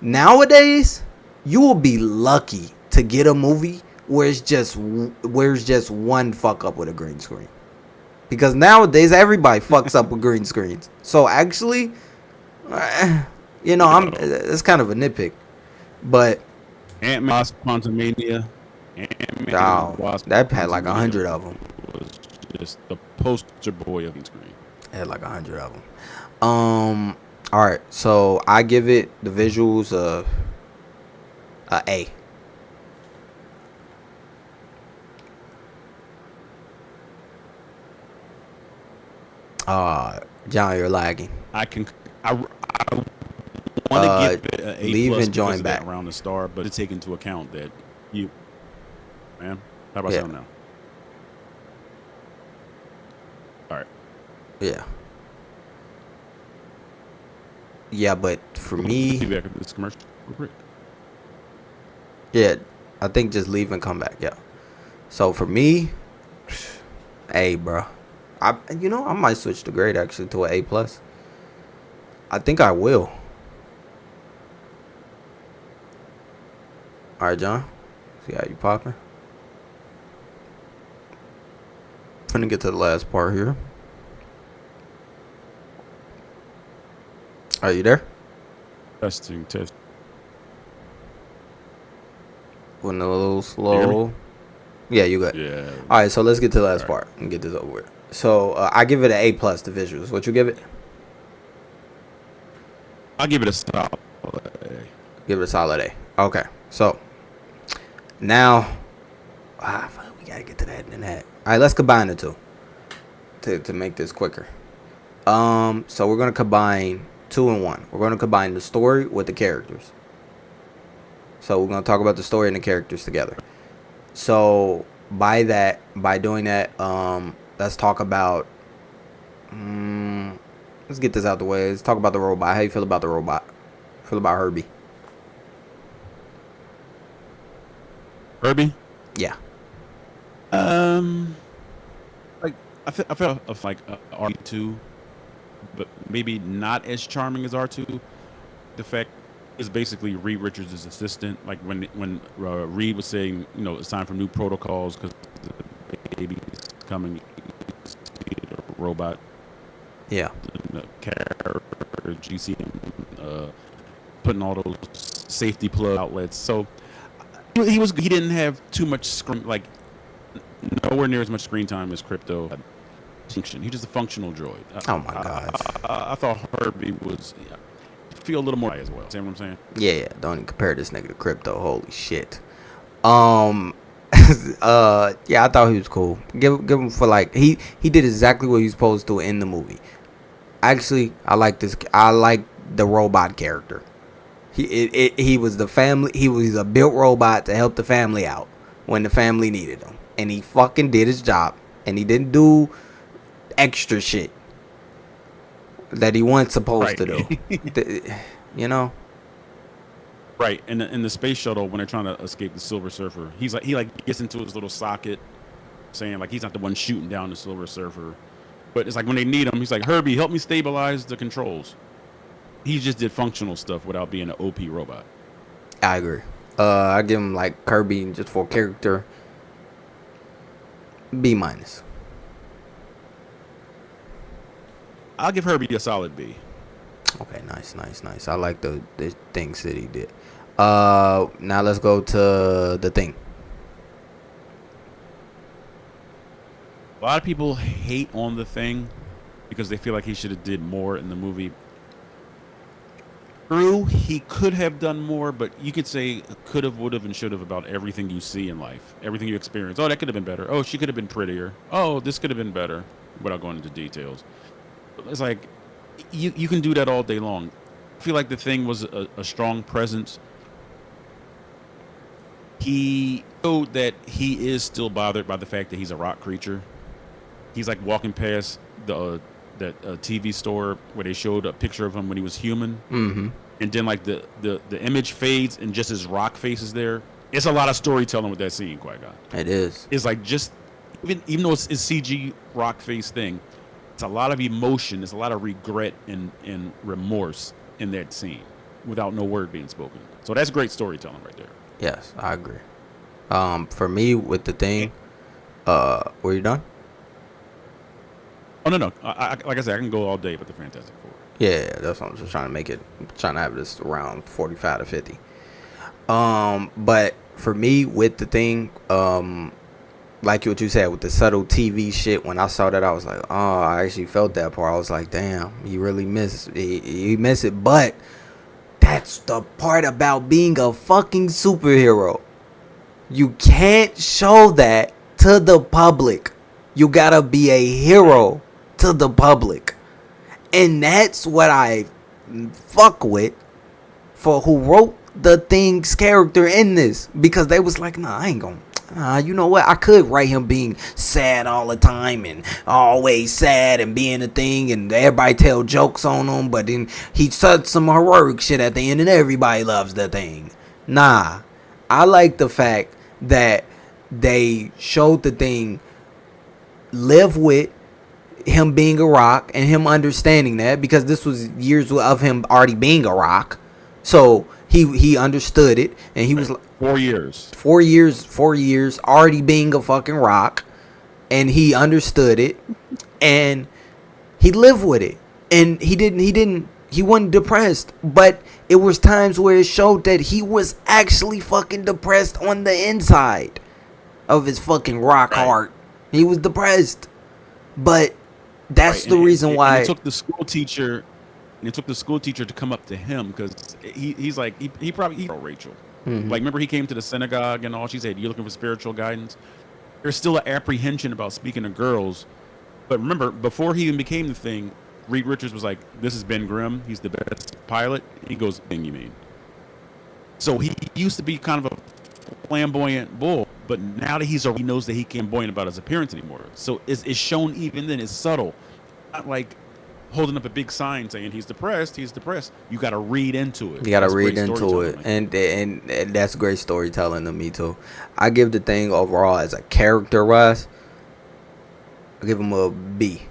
S1: nowadays you will be lucky to get a movie where it's just one fuck up with a green screen. Because nowadays everybody fucks up with green screens. So actually, it's kind of a nitpick, but
S4: Ant-Man Wasp Quantumania.
S1: That had like 100 of them.
S4: Was just the poster boy of green screen.
S1: It had like 100 of them. All right, so I give it the visuals a A. John, you're lagging.
S4: I want to give it an A
S1: leave
S4: plus
S1: and join
S4: because of that
S1: back.
S4: around the star, but to take into account that you, man, how about
S1: Yeah.
S4: sound now? All right.
S1: Yeah. Yeah, but for me,
S4: Be back at this commercial real quick.
S1: yeah, I think just leave and come back. Yeah. So for me, A, bro. I might switch the grade actually to an A plus. I think I will. All right, John. See how you popping? Finna get to the last part here. Are you there?
S4: Testing.
S1: Went a little
S4: hear me?
S1: slow. Yeah, you good.
S4: Yeah.
S1: All right, so let's get to the last
S4: All
S1: part and get this over with. So I give it an A plus. The visuals. What you give it?
S4: I'll give it a solid A.
S1: Give it a solid A. Okay. So now, we gotta get to that and that. All right, let's combine the two to make this quicker. So we're gonna combine 2 and 1. We're gonna combine the story with the characters. So we're gonna talk about the story and the characters together. So by doing that, let's talk about. Let's get this out the way. Let's talk about the robot. How you feel about the robot? Feel about Herbie?
S4: Herbie?
S1: Yeah.
S4: Like I felt of like R2, but maybe not as charming as R2. The fact is basically Reed Richards' assistant. Like when Reed was saying, it's time for new protocols because the baby's coming. The robot,
S1: Yeah.
S4: the character, GC, putting all those safety plug outlets. So he didn't have too much screen, like nowhere near as much screen time as Crypto. He's just a functional droid.
S1: Oh my god.
S4: I thought Herbie was feel a little more as well. See what I'm saying?
S1: Yeah. Don't even compare this nigga to Crypto. Holy shit. Yeah, I thought he was cool. Give him for like he did exactly what he was supposed to in the movie. Actually, I like this. I like the robot character. He was the family. He was a built robot to help the family out when the family needed him, and he fucking did his job. And he didn't do extra shit that he wasn't supposed to do.
S4: Right, in the space shuttle when they're trying to escape the Silver Surfer, he like gets into his little socket, saying like he's not the one shooting down the Silver Surfer, but it's like when they need him, he's like, Herbie, help me stabilize the controls. He just did functional stuff without being an OP robot.
S1: I agree. I give him like Kirby just for character. B minus.
S4: I'll give Herbie a solid B.
S1: Okay, nice. I like the things that he did. Now let's go to the Thing.
S4: A lot of people hate on the Thing because they feel like he should have did more in the movie. True, he could have done more, but you could say could have, would have, and should have about everything you see in life, everything you experience. Oh, that could have been better. Oh, she could have been prettier. Oh, this could have been better, without going into details. It's like you can do that all day long. I feel like the Thing was a strong presence. He showed that he is still bothered by the fact that he's a rock creature. He's like walking past that TV store where they showed a picture of him when he was human, and then like the image fades and just his rock face is there. It's a lot of storytelling with that scene, Qui-Gon.
S1: It is.
S4: It's like just even though it's CG rock face thing, it's a lot of emotion. There's a lot of regret and remorse in that scene without no word being spoken. So that's great storytelling right there.
S1: Yes, I agree. For me with the Thing, were you done?
S4: Oh no, like I said, I can go all day with the Fantastic Four.
S1: Yeah, that's what I'm just trying to make it. Trying to have this around 45 to 50. But for me with the Thing, like what you said with the subtle TV shit. When I saw that, I was like, oh, I actually felt that part. I was like, damn, he really missed. He missed it. But that's the part about being a fucking superhero. You can't show that to the public. You gotta be a hero to the public. And that's what I fuck with for who wrote the Thing's character in this. Because they was like, nah, I ain't gonna. You know what? I could write him being sad all the time and always sad and being a thing and everybody tell jokes on him. But then he said some heroic shit at the end and everybody loves the Thing. Nah. I like the fact that they showed the Thing live with him being a rock and him understanding that, because this was years of him already being a rock. So he understood it, and he was like
S4: 4 years.
S1: 4 years already being a fucking rock, and he understood it, and he lived with it, and he wasn't depressed, but it was times where it showed that he was actually fucking depressed on the inside of his fucking rock heart. He was depressed, but that's the reason why.
S4: It took the school teacher. And it took the school teacher to come up to him because he's like he probably Rachel.
S1: Mm-hmm.
S4: Like, remember he came to the synagogue and all. She said, "You're looking for spiritual guidance." There's still an apprehension about speaking to girls, but remember, before he even became the Thing, Reed Richards was like, "This is Ben Grimm. He's the best pilot." He goes, "Thing, you mean?" So he used to be kind of a flamboyant bull, but now that he knows that he can't flamboyant about his appearance anymore. So it's shown even then. It's subtle, not like holding up a big sign saying he's depressed. You got to read into it.
S1: You got to read into it, and that's great storytelling to me too. I give the Thing overall as a character wise, I give him a B.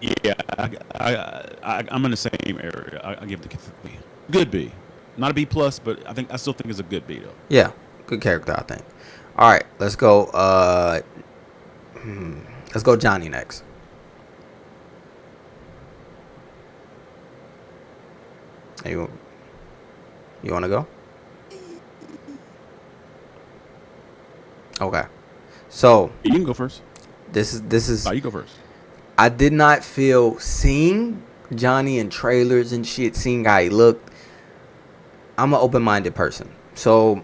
S4: Yeah, I'm in the same area. I give the B. Good B, not a B plus, but I still think it's a good B though.
S1: Yeah, good character, I think. All right, let's go. Let's go Johnny next. You want to go? Okay. So
S4: you can go first.
S1: This is.
S4: You go first.
S1: I did not feel seeing Johnny in trailers and shit, seeing how he looked. I'm an open-minded person, so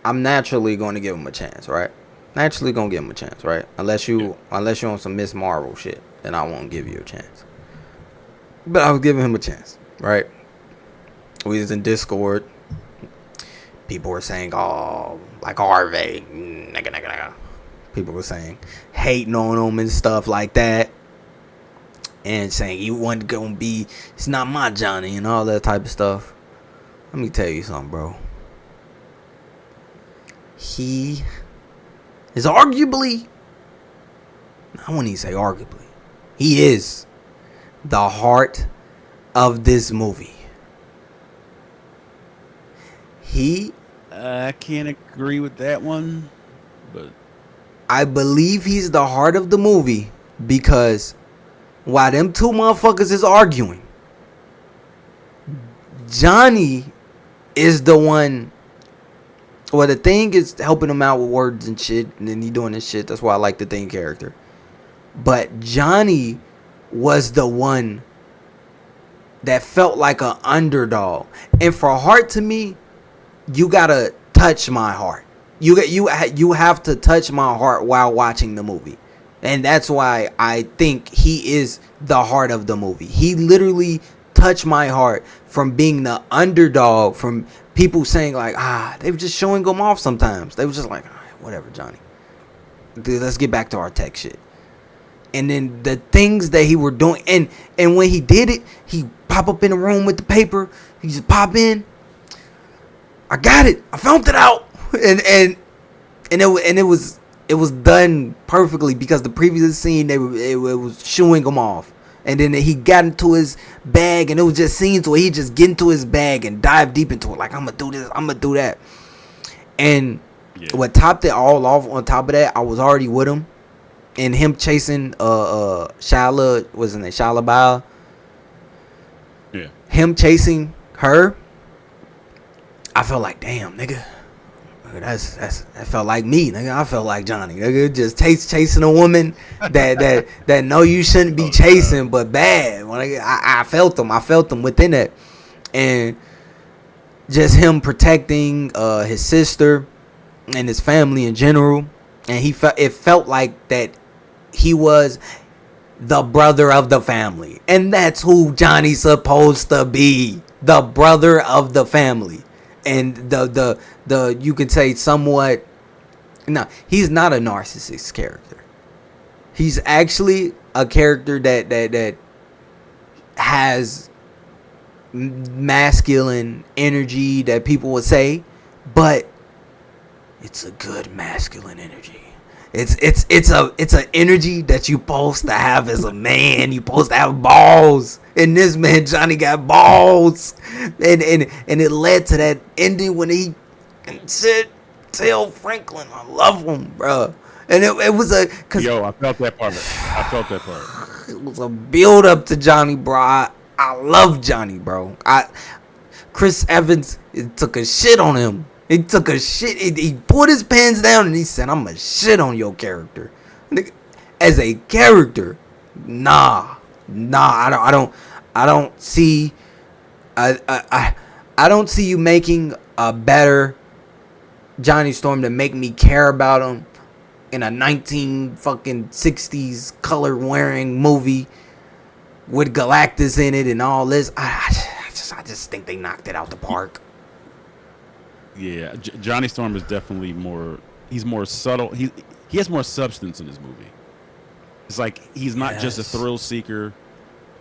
S1: I'm naturally going to give him a chance, right? Naturally going to give him a chance, right? Unless you on some Miss Marvel shit, then I won't give you a chance. But I was giving him a chance, right? We was in Discord. People were saying, "Oh, like Harvey, nigga." People were saying, hating on him and stuff like that. and saying he wasn't gonna be, it's not my Johnny and all that type of stuff. Let me tell you something, bro. He is arguably, I wouldn't even say arguably, he is the heart of this movie.
S4: I can't agree with that one, but
S1: I believe he's the heart of the movie because while them two motherfuckers is arguing, Johnny is the one. Well, the Thing is helping him out with words and shit, and then he doing this shit. That's why I like the Thing character. But Johnny was the one that felt like an underdog, and for heart to me, you gotta touch my heart. You have to touch my heart while watching the movie. And that's why I think he is the heart of the movie. He literally touched my heart from being the underdog, from people saying like, they were just showing him off sometimes. They were just like, whatever, Johnny. Dude, let's get back to our tech shit. And then the things that he were doing, and when he did it, he pop up in the room with the paper. He just pop in. I got it. I found it out. And it was done perfectly because the previous scene it was shooing him off, and then he got into his bag, and it was just scenes where he just get into his bag and dive deep into it, like I'm gonna do this, I'm gonna do that. And what topped it all off, on top of that, I was already with him, and him chasing Shala, wasn't it Shala Bao?
S4: yeah,
S1: Him chasing her, I felt like, damn, nigga. That felt like me, nigga. I felt like Johnny, nigga. Just chasing a woman that know you shouldn't be chasing, but bad. I felt them. I felt them within that, and just him protecting his sister and his family in general. And it felt like that he was the brother of the family, and that's who Johnny's supposed to be, the brother of the family. And the you can say somewhat, no, he's not a narcissist character. He's actually a character that has masculine energy that people would say, but it's a good masculine energy. It's an energy that you supposed to have as a man. You supposed to have balls. And this man Johnny got balls, and it led to that ending when he said, "Tell Franklin I love him, bro." And it was I
S4: felt that part.
S1: It was a build up to Johnny, bro. I love Johnny, bro. Chris Evans took a shit on him. He took a shit. He put his pens down and he said, "I'm gonna shit on your character." As a character, nah. I don't see. I don't see you making a better Johnny Storm to make me care about him in a 1960s color wearing movie with Galactus in it and all this. I just think they knocked it out the park.
S4: Yeah, Johnny Storm is definitely more. He's more subtle. He has more substance in his movie. It's like he's not just a thrill seeker.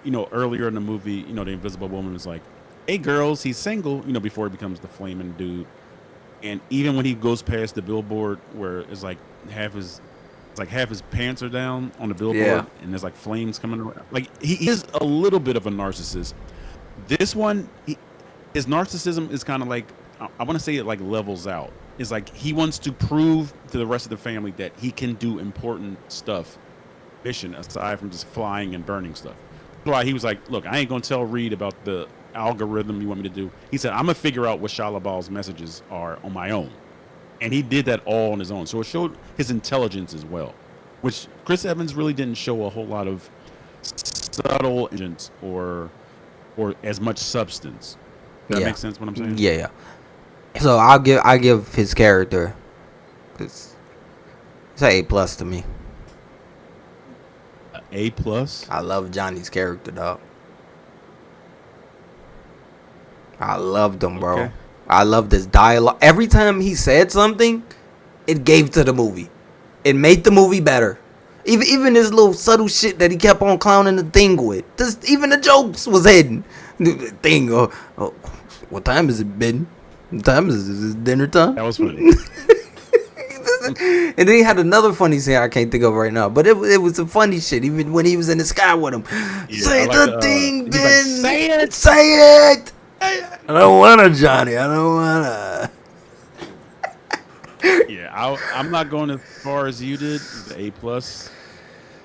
S4: You know, earlier in the movie, you know, the Invisible Woman is like, "Hey, girls, he's single." You know, before he becomes the flaming dude. And even when he goes past the billboard, where it's like half his pants are down on the billboard, and there's like flames coming around. Like he is a little bit of a narcissist. This one, his narcissism is kind of like, I want to say it like levels out. It's like he wants to prove to the rest of the family that he can do important stuff, mission aside from just flying and burning stuff. That's why he was like, "Look, I ain't gonna tell Reed about the algorithm you want me to do." He said, "I'm gonna figure out what Shalabal's messages are on my own," and he did that all on his own. So it showed his intelligence as well, which Chris Evans really didn't show a whole lot of subtle intelligence or as much substance. Does that make sense? What I'm saying?
S1: Yeah. So I give his character, it's an A+ to me.
S4: A+.
S1: I love Johnny's character, dog. I loved him, bro.
S4: Okay.
S1: I loved his dialogue. Every time he said something, it gave to the movie. It made the movie better. Even this little subtle shit that he kept on clowning the thing with. Even the jokes was hidden. The thing. What time is it, Ben? What time is it? Dinner time?
S4: That was funny.
S1: And then he had another funny scene I can't think of right now, but it was some funny shit. Even when he was in the sky with him, say the thing, Ben.
S4: Like, say it.
S1: Say it. I don't wanna, Johnny. I don't wanna.
S4: Yeah, I'm not going as far as you did, the A plus,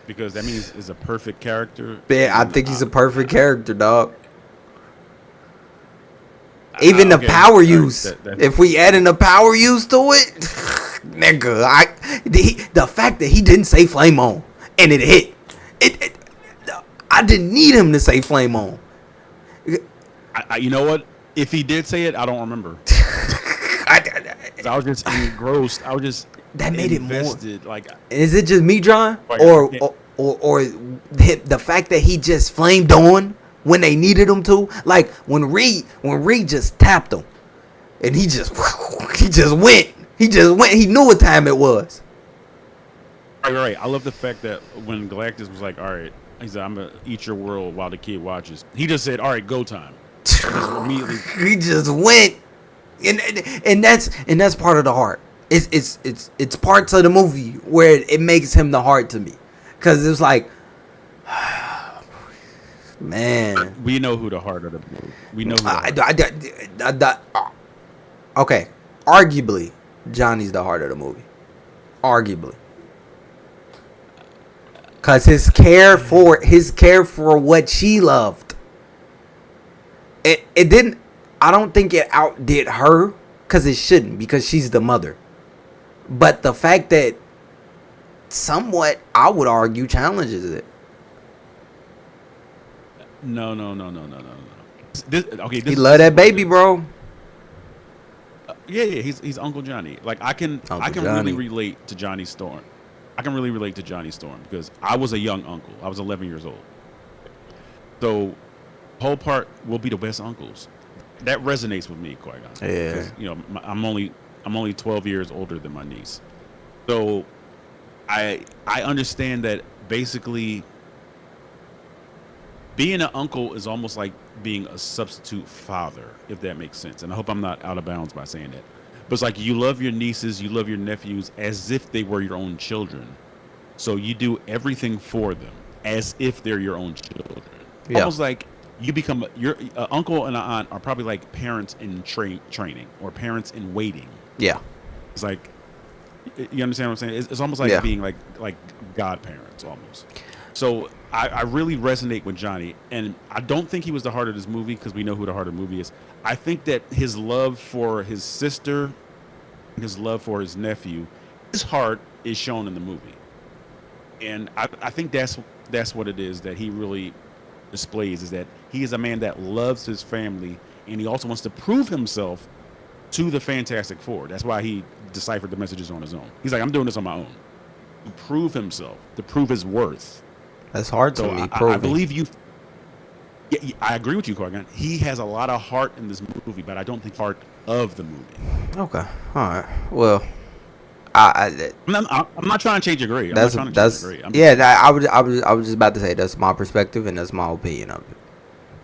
S4: because that means it's a perfect character.
S1: Man, I think he's a perfect character, dog. Even the power use. If we add in the power use to it, nigga, the fact that he didn't say flame on and it hit, I didn't need him to say flame on.
S4: You know what? If he did say it, I don't remember. I was just engrossed. I was just
S1: that made
S4: invested.
S1: It more.
S4: Like,
S1: is it just me, John,
S4: like,
S1: or the fact that he just flamed on when they needed him to? Like when Reed just tapped him, and he just went. He knew what time it was.
S4: Right. I love the fact that when Galactus was like, "All right," he said, "I'm gonna eat your world while the kid watches." He just said, "All right, go time." Immediately,
S1: he just went, and that's part of the heart. It's parts of the movie where it makes him the heart to me, because it's like, man,
S4: we know who the heart of the movie. We know.
S1: Okay, arguably, Johnny's the heart of the movie. Arguably, cause his care for what she loved. It didn't. I don't think it outdid her, cause it shouldn't, because she's the mother. But the fact that somewhat, I would argue, challenges it.
S4: No.
S1: He love that baby, bro.
S4: Yeah. He's Uncle Johnny. Like I can really relate to Johnny Storm. I can really relate to Johnny Storm because I was a young uncle. I was 11 years old. So, whole part will be the best uncles. That resonates with me, Qui-Gon.
S1: Yeah.
S4: You know, I'm only 12 years older than my niece. So, I understand that basically being an uncle is almost like being a substitute father, if that makes sense. And I hope I'm not out of bounds by saying that. But it's like you love your nieces, you love your nephews as if they were your own children. So you do everything for them as if they're your own children. Yeah. Almost like you become your uncle and an aunt are probably like parents in training or parents in waiting.
S1: Yeah.
S4: It's like, you understand what I'm saying? It's almost like being like godparents almost. So I really resonate with Johnny, and I don't think he was the heart of this movie because we know who the heart of the movie is. I think that his love for his sister, his love for his nephew, his heart is shown in the movie, and I think that's what it is that he really displays, is that he is a man that loves his family, and he also wants to prove himself to the Fantastic Four. That's why he deciphered the messages on his own. He's like, I'm doing this on my own to prove himself, to prove his worth.
S1: That's hard to me.
S4: I believe you. Yeah, I agree with you, Qui-Gon. He has a lot of heart in this movie, but I don't think heart of the movie.
S1: Okay, all right. Well, I'm
S4: not trying to change your grade.
S1: I was just about to say that's my perspective and that's my opinion of it.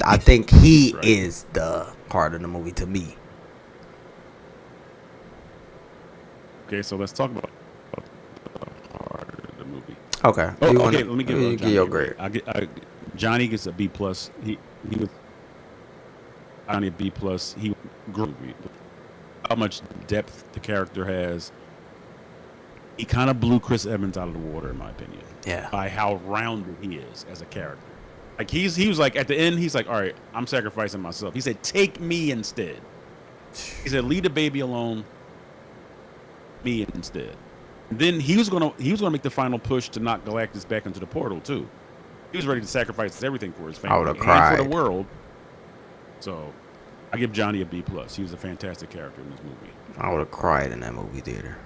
S1: I think he is the heart of the movie to me.
S4: Okay, so let's talk about the heart of the movie.
S1: Okay.
S4: Okay. Let me give
S1: your grade.
S4: Johnny gets a B plus. He was Johnny a B plus. He grew. How much depth the character has. He kind of blew Chris Evans out of the water, in my opinion.
S1: Yeah.
S4: By how rounded he is as a character. Like he was like at the end, he's like, all right, I'm sacrificing myself. He said, take me instead. He said, leave the baby alone. Me instead. And then he was gonna make the final push to knock Galactus back into the portal too. He was ready to sacrifice everything for his family and for the world. So I give Johnny a B plus. He was a fantastic character in this movie.
S1: I would have cried in that movie theater.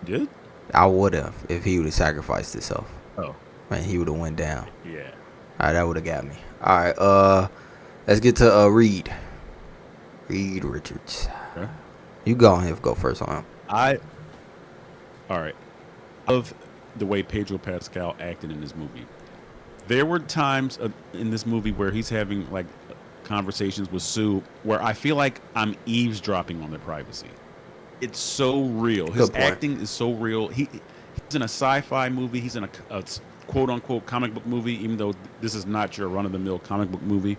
S4: Did?
S1: I would have if he would have sacrificed himself.
S4: Oh.
S1: Man, he would have went down.
S4: Yeah.
S1: All right, that would have got me. All right, let's get to Reed Richards.
S4: Okay.
S1: You go first on him.
S4: All right. Of the way Pedro Pascal acted in this movie. There were times in this movie where he's having like conversations with Sue where I feel like I'm eavesdropping on their privacy. It's so real. His
S1: Good point.
S4: acting is so real. He's in a sci-fi movie. He's in a quote unquote comic book movie, even though this is not your run of the mill comic book movie.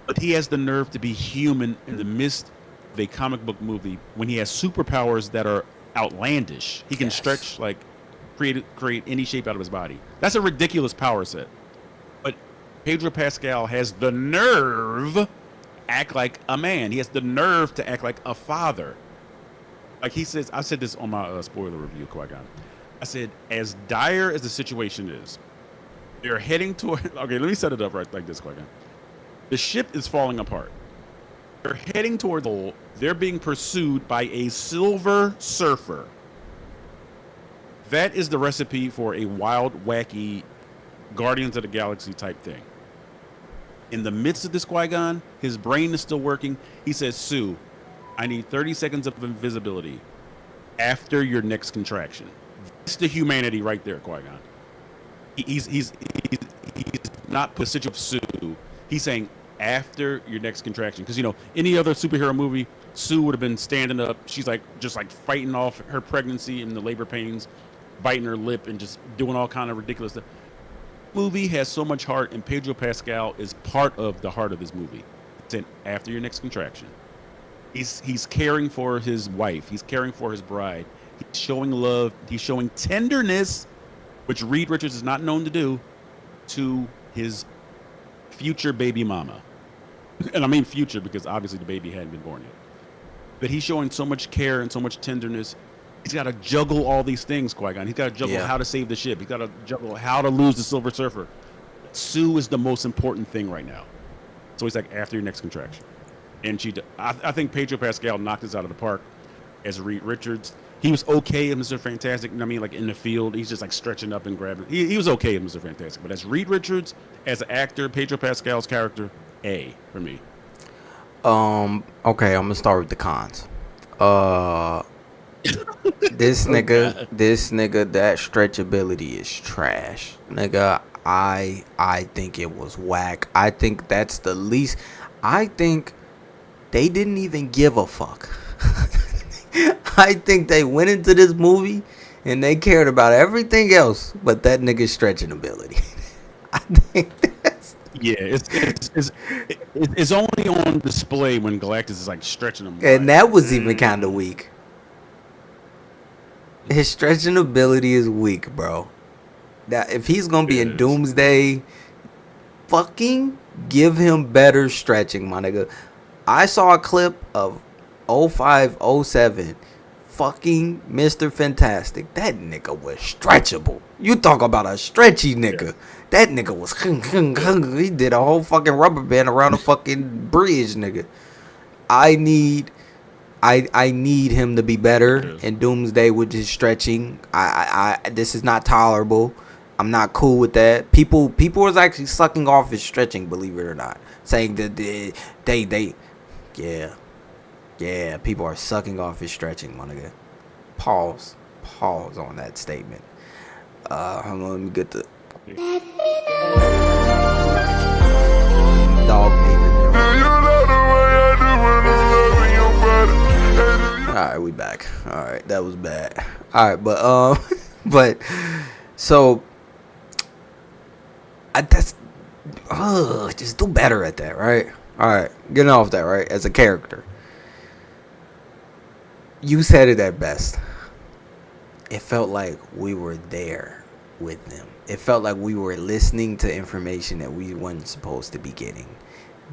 S4: But he has the nerve to be human in the midst of a comic book movie when he has superpowers that are outlandish. He can stretch, like, create any shape out of his body. That's a ridiculous power set. But Pedro Pascal has the nerve to act like a man. He has the nerve to act like a father. Like he says, I said this on my spoiler review, Qui-Gon. I said, as dire as the situation is, they're heading toward... Okay, let me set it up right like this, Qui-Gon. The ship is falling apart. They're heading toward the hole. They're being pursued by a silver surfer. That is the recipe for a wild, wacky Guardians of the Galaxy type thing. In the midst of this, Qui-Gon, his brain is still working. He says, Sue, I need 30 seconds of invisibility after your next contraction. That's the humanity right there, Qui-Gon. He's not put a situation of Sue. He's saying after your next contraction. Because, you know, any other superhero movie, Sue would have been standing up. She's like just like fighting off her pregnancy and the labor pains, biting her lip and just doing all kind of ridiculous stuff. Movie has so much heart, and Pedro Pascal is part of the heart of this movie. It's in after your next contraction. He's caring for his wife. He's caring for his bride. He's showing love. He's showing tenderness, which Reed Richards is not known to do, to his future baby mama. And I mean future because obviously the baby hadn't been born yet. But he's showing so much care and so much tenderness. He's got to juggle all these things, Qui-Gon. He's got to juggle how to save the ship. He's got to juggle how to lose the Silver Surfer. Sue is the most important thing right now. So he's like, after your next contraction. And I think Pedro Pascal knocked this out of the park as Reed Richards. He was okay as Mr. Fantastic. I mean, like in the field, he's just like stretching up and grabbing. He was okay as Mr. Fantastic. But as Reed Richards, as an actor, Pedro Pascal's character, A for me.
S1: Okay, I'm gonna start with the cons. This nigga, that stretchability is trash. Nigga, I think it was whack. I think that's the least. I think they didn't even give a fuck. I think they went into this movie and they cared about everything else but that nigga's stretching ability. I think that's...
S4: Yeah, it's only on display when Galactus is like stretching him.
S1: And that was even kind of weak. His stretching ability is weak, bro. Now, if he's gonna be in Doomsday, fucking give him better stretching, my nigga. I saw a clip of 0507 fucking Mr. Fantastic. That nigga was stretchable. You talk about a stretchy nigga. Yeah. That nigga was he did a whole fucking rubber band around a fucking bridge, nigga. I need him to be better in Doomsday with his stretching. I this is not tolerable. I'm not cool with that. People was actually sucking off his stretching, believe it or not. Saying that they people are sucking off his stretching, my nigga. Pause on that statement. Hold on, let me get the dog name. Alright, we back. Alright, that was bad. Alright, but so just do better at that, right? Alright, getting off that, right? As a character. You said it at best. It felt like we were there with them. It felt like we were listening to information that we weren't supposed to be getting.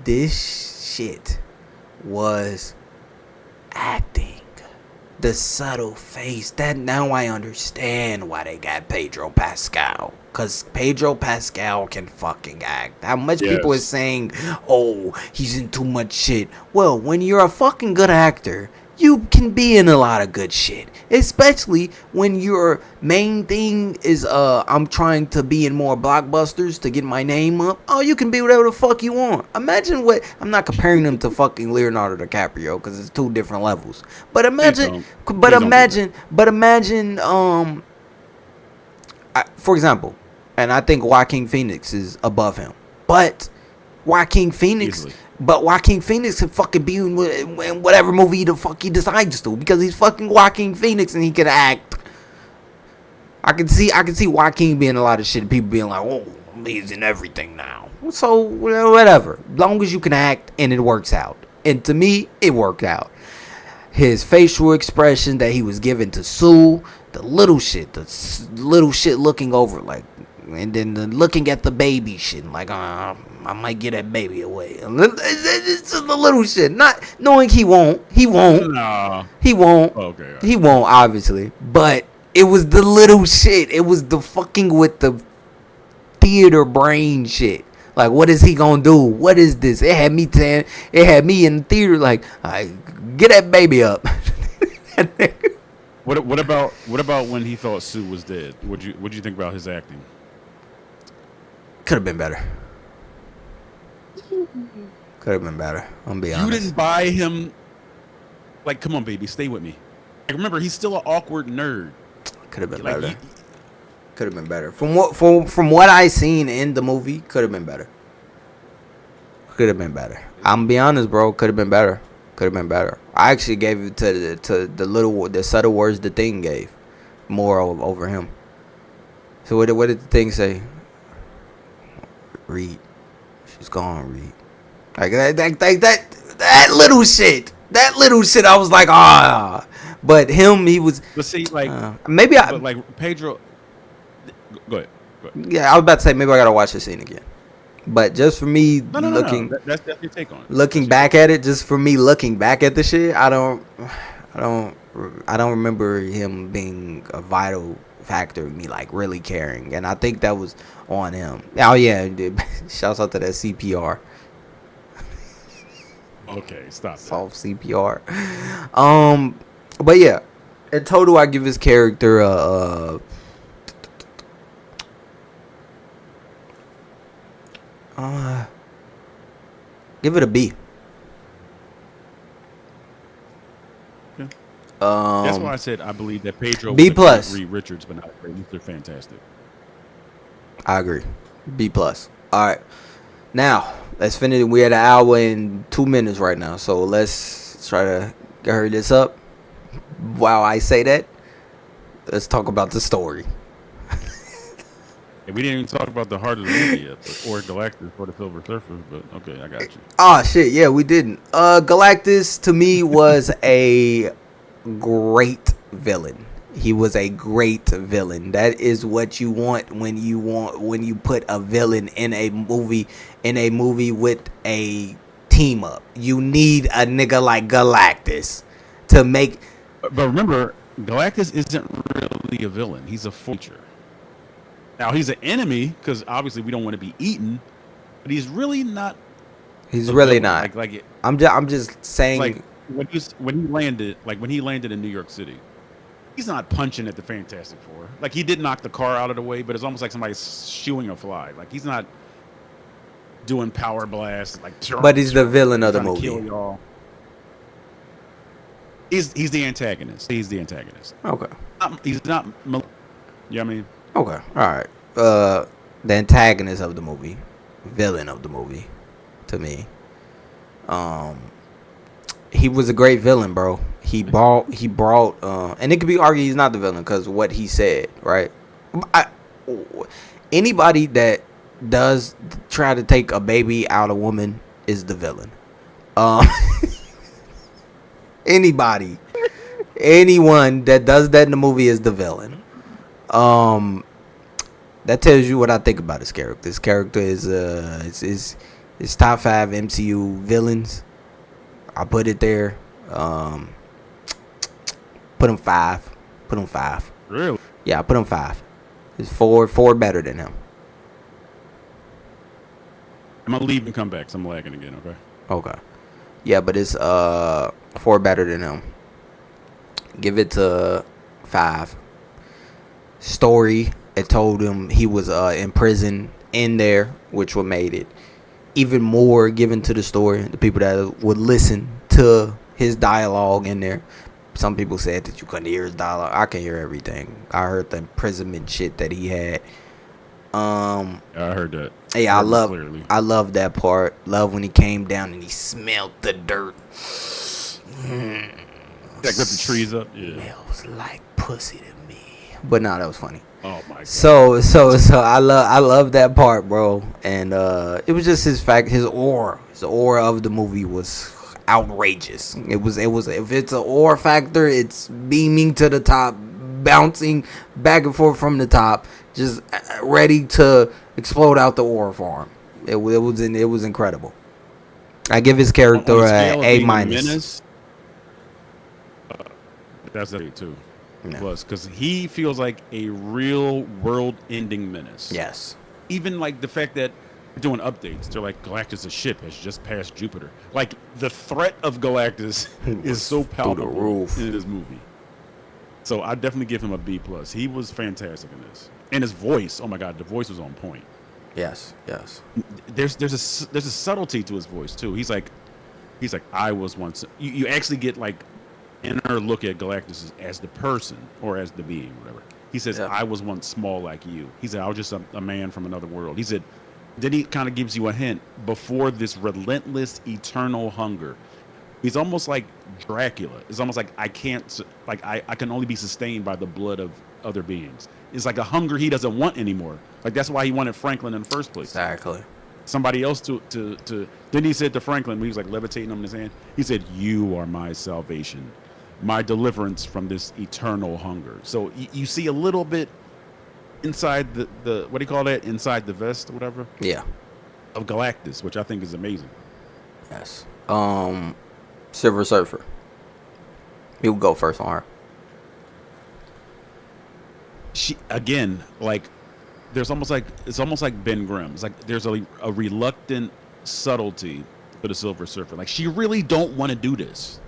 S1: This shit was acting. The subtle face. That now I understand why they got Pedro Pascal. Because Pedro Pascal can fucking act. How much people are saying, oh, he's in too much shit. Well, when you're a fucking good actor, you can be in a lot of good shit. Especially when your main thing is, I'm trying to be in more blockbusters to get my name up. Oh, you can be whatever the fuck you want. Imagine what... I'm not comparing them to fucking Leonardo DiCaprio because it's two different levels. But imagine... for example, and I think Joaquin Phoenix is above him, but Joaquin Phoenix.
S4: Easily.
S1: But Joaquin Phoenix can fucking be in whatever movie the fuck he decides to, because he's fucking Joaquin Phoenix and he can act. I can see Joaquin being a lot of shit and people being like, oh, he's in everything now. So whatever. Long as you can act and it works out. And to me, it worked out. His facial expression that he was giving to Sue, the little shit looking over like, and then the looking at the baby shit, like, I might get that baby away. It's just the little shit. Not knowing he won't.
S4: No.
S1: He won't.
S4: Okay. Right.
S1: He won't, obviously. But it was the little shit. It was the fucking with the theater brain shit. Like, what is he gonna do? What is this? It had me in the theater like, get that baby up.
S4: What about when he thought Sue was dead? What'd you think about his acting?
S1: Could have been better. Could have been better. I'm gonna be honest.
S4: You didn't buy him. Like, come on, baby, stay with me. Like, remember, he's still an awkward nerd.
S1: Could have been
S4: Like,
S1: better. Could have been better. From what I seen in the movie, could have been better. Could have been better. I'm gonna be honest, bro. Could have been better. Could have been better. I actually gave it to the subtle words the thing gave more over him. So what did the thing say? Reed, she's gone. Reed, like that little shit. That little shit. I was like, but him, he was.
S4: But see, like
S1: maybe
S4: but like Pedro. Go ahead.
S1: Yeah, I was about to say maybe I gotta watch the scene again. But just for me looking,
S4: no. That's your take on it.
S1: Looking back at it, just for me looking back at the shit, I don't remember him being a vital factor in me like really caring, and I think that was on him. Oh yeah, shouts out to that CPR.
S4: Okay, stop.
S1: Soft CPR. But yeah, in total, I give his character give it a B.
S4: Okay. That's why I said I believe that Pedro
S1: B plus.
S4: Reed Richards, but not Mr. Fantastic.
S1: I agree. B plus. All right. Now let's finish. We're at an hour and 2 minutes right now, so let's try to hurry this up. While I say that, let's talk about the story.
S4: Yeah, we didn't even talk about the heart of the movie yet, or Galactus or the Silver Surfer, but okay, I got you.
S1: Oh shit, yeah, we didn't. Galactus to me was a great villain. He was a great villain. That is what you want when you put a villain in a movie with a team up. You need a nigga like Galactus to make.
S4: But remember, Galactus isn't really a villain. He's a feature. Now he's an enemy because obviously we don't want to be eaten, but he's really not.
S1: He's really not. I'm just saying.
S4: Like when he landed in New York City, he's not punching at the Fantastic Four. Like, he did knock the car out of the way, but it's almost like somebody's shooing a fly. Like, he's not doing power blasts. Like,
S1: but he's the villain of the movie.
S4: Kill y'all. He's the antagonist. He's the antagonist.
S1: Okay.
S4: He's not. You know what I mean?
S1: Okay. All right. The antagonist of the movie, villain of the movie, to me. He was a great villain, bro. He brought, and it could be argued he's not the villain because what he said, right? Anybody that does try to take a baby out of a woman is the villain. Anyone that does that in the movie is the villain. That tells you what I think about his character. This character is it's top 5 MCU villains. I put it there. Put him 5. Put him 5.
S4: Really?
S1: Yeah, I put him 5. It's 4 better than him.
S4: I'm gonna leave and come back. So I'm lagging again. Okay.
S1: Okay. Yeah, but it's 4 better than him. Give it to 5. Story. It told him he was in prison in there, which what made it even more given to the story. The people that would listen to his dialogue in there some people said that you couldn't hear his dialogue. I can hear everything. I heard the imprisonment shit that he had.
S4: I heard that.
S1: Hey,
S4: I heard it clearly.
S1: I love that part. Love when he came down and he smelled the dirt.
S4: That ripped the trees up. Yeah.
S1: Smells like pussy to me. But no, that was funny.
S4: Oh my god.
S1: So I love that part, bro. And it was just his aura. His aura of the movie was outrageous. It was if it's an aura factor, it's beaming to the top, bouncing back and forth from the top, just ready to explode out the aura for him. It was incredible. I give his character an A minus.
S4: That's a too.
S1: Yeah.
S4: Plus, because he feels like a real world-ending menace.
S1: Yes.
S4: Even like the fact that they're doing updates, they're like Galactus' ship has just passed Jupiter. Like the threat of Galactus is so palpable
S1: roof.
S4: in this movie. So I definitely give him a B plus. He was fantastic in this, and his voice. Oh my god, the voice was on point.
S1: Yes.
S4: There's a subtlety to his voice too. He's like I was once. You actually get like inner look at Galactus as the person or as the being, whatever. He says, I was once small like you. He said, I was just a man from another world. He said, then he kind of gives you a hint before this relentless, eternal hunger. He's almost like Dracula. It's almost like I can only be sustained by the blood of other beings. It's like a hunger he doesn't want anymore. Like that's why he wanted Franklin in the first place.
S1: Exactly.
S4: Somebody else to then he said to Franklin when he was like levitating him in his hand, he said, you are my salvation, my deliverance from this eternal hunger. So you see a little bit inside the what do you call that? Inside the vest or whatever?
S1: Yeah.
S4: Of Galactus, which I think is amazing.
S1: Yes. Silver Surfer. You go first on her.
S4: She again, like it's almost like Ben Grimm. It's like there's a reluctant subtlety for the Silver Surfer. Like she really don't want to do this.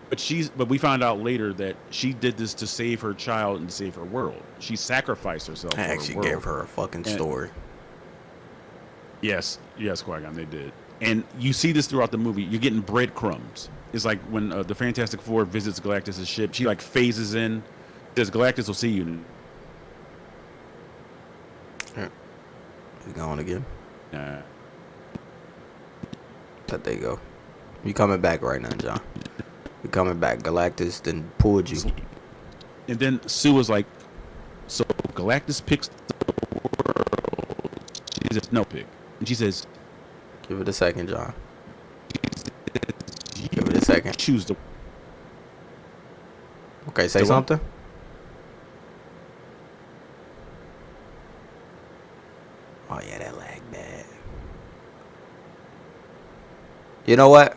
S4: But we found out later that she did this to save her child and to save her world. She sacrificed herself.
S1: I actually gave her a fucking story.
S4: Yes, Qui-Gon, they did. And you see this throughout the movie. You're getting breadcrumbs. It's like when the Fantastic Four visits Galactus' ship. She like phases in. Says Galactus will see you.
S1: He's gone again.
S4: Nah.
S1: But there you go. You coming back right now, John? You coming back? Galactus then pulled you.
S4: And then Sue was like, "So Galactus picks the world." She says, "No pick," and she says,
S1: "Give it a second, John. Give it a second.
S4: Choose the."
S1: Okay, say something. Oh yeah, that lag bad. You know what?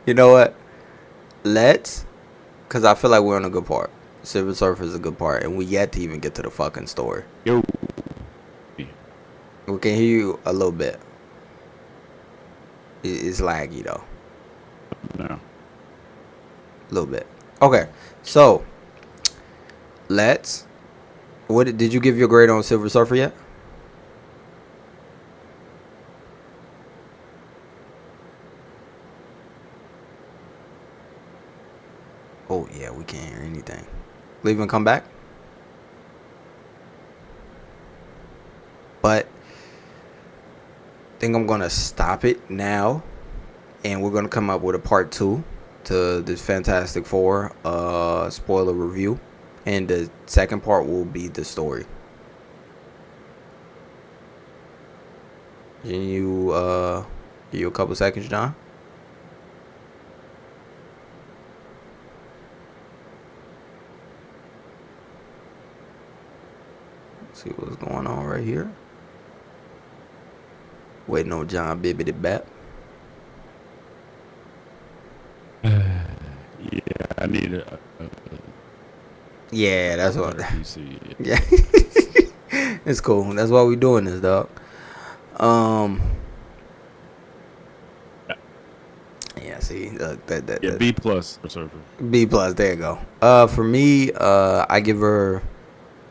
S1: You know what? Because I feel like we're on a good part. Silver Surfer is a good part, and we yet to even get to the fucking story.
S4: Yo.
S1: We can hear you a little bit. It's laggy though.
S4: No.
S1: A little bit. Okay, so what did you give your grade on Silver Surfer yet? Oh yeah, we can't hear anything. Leave and come back. But I think I'm gonna stop it now, and we're gonna come up with a part 2 to this Fantastic Four spoiler review, and the second part will be the story. Can you give you a couple seconds, John? See what's going on right here. Waiting on Jon Bap.
S4: Yeah, I need a
S1: yeah, that's what.
S4: PC.
S1: Yeah, it's cool. That's why we doing this, dog. Yeah, see, that
S4: B plus for Surfer.
S1: B plus. There you go. For me, I give her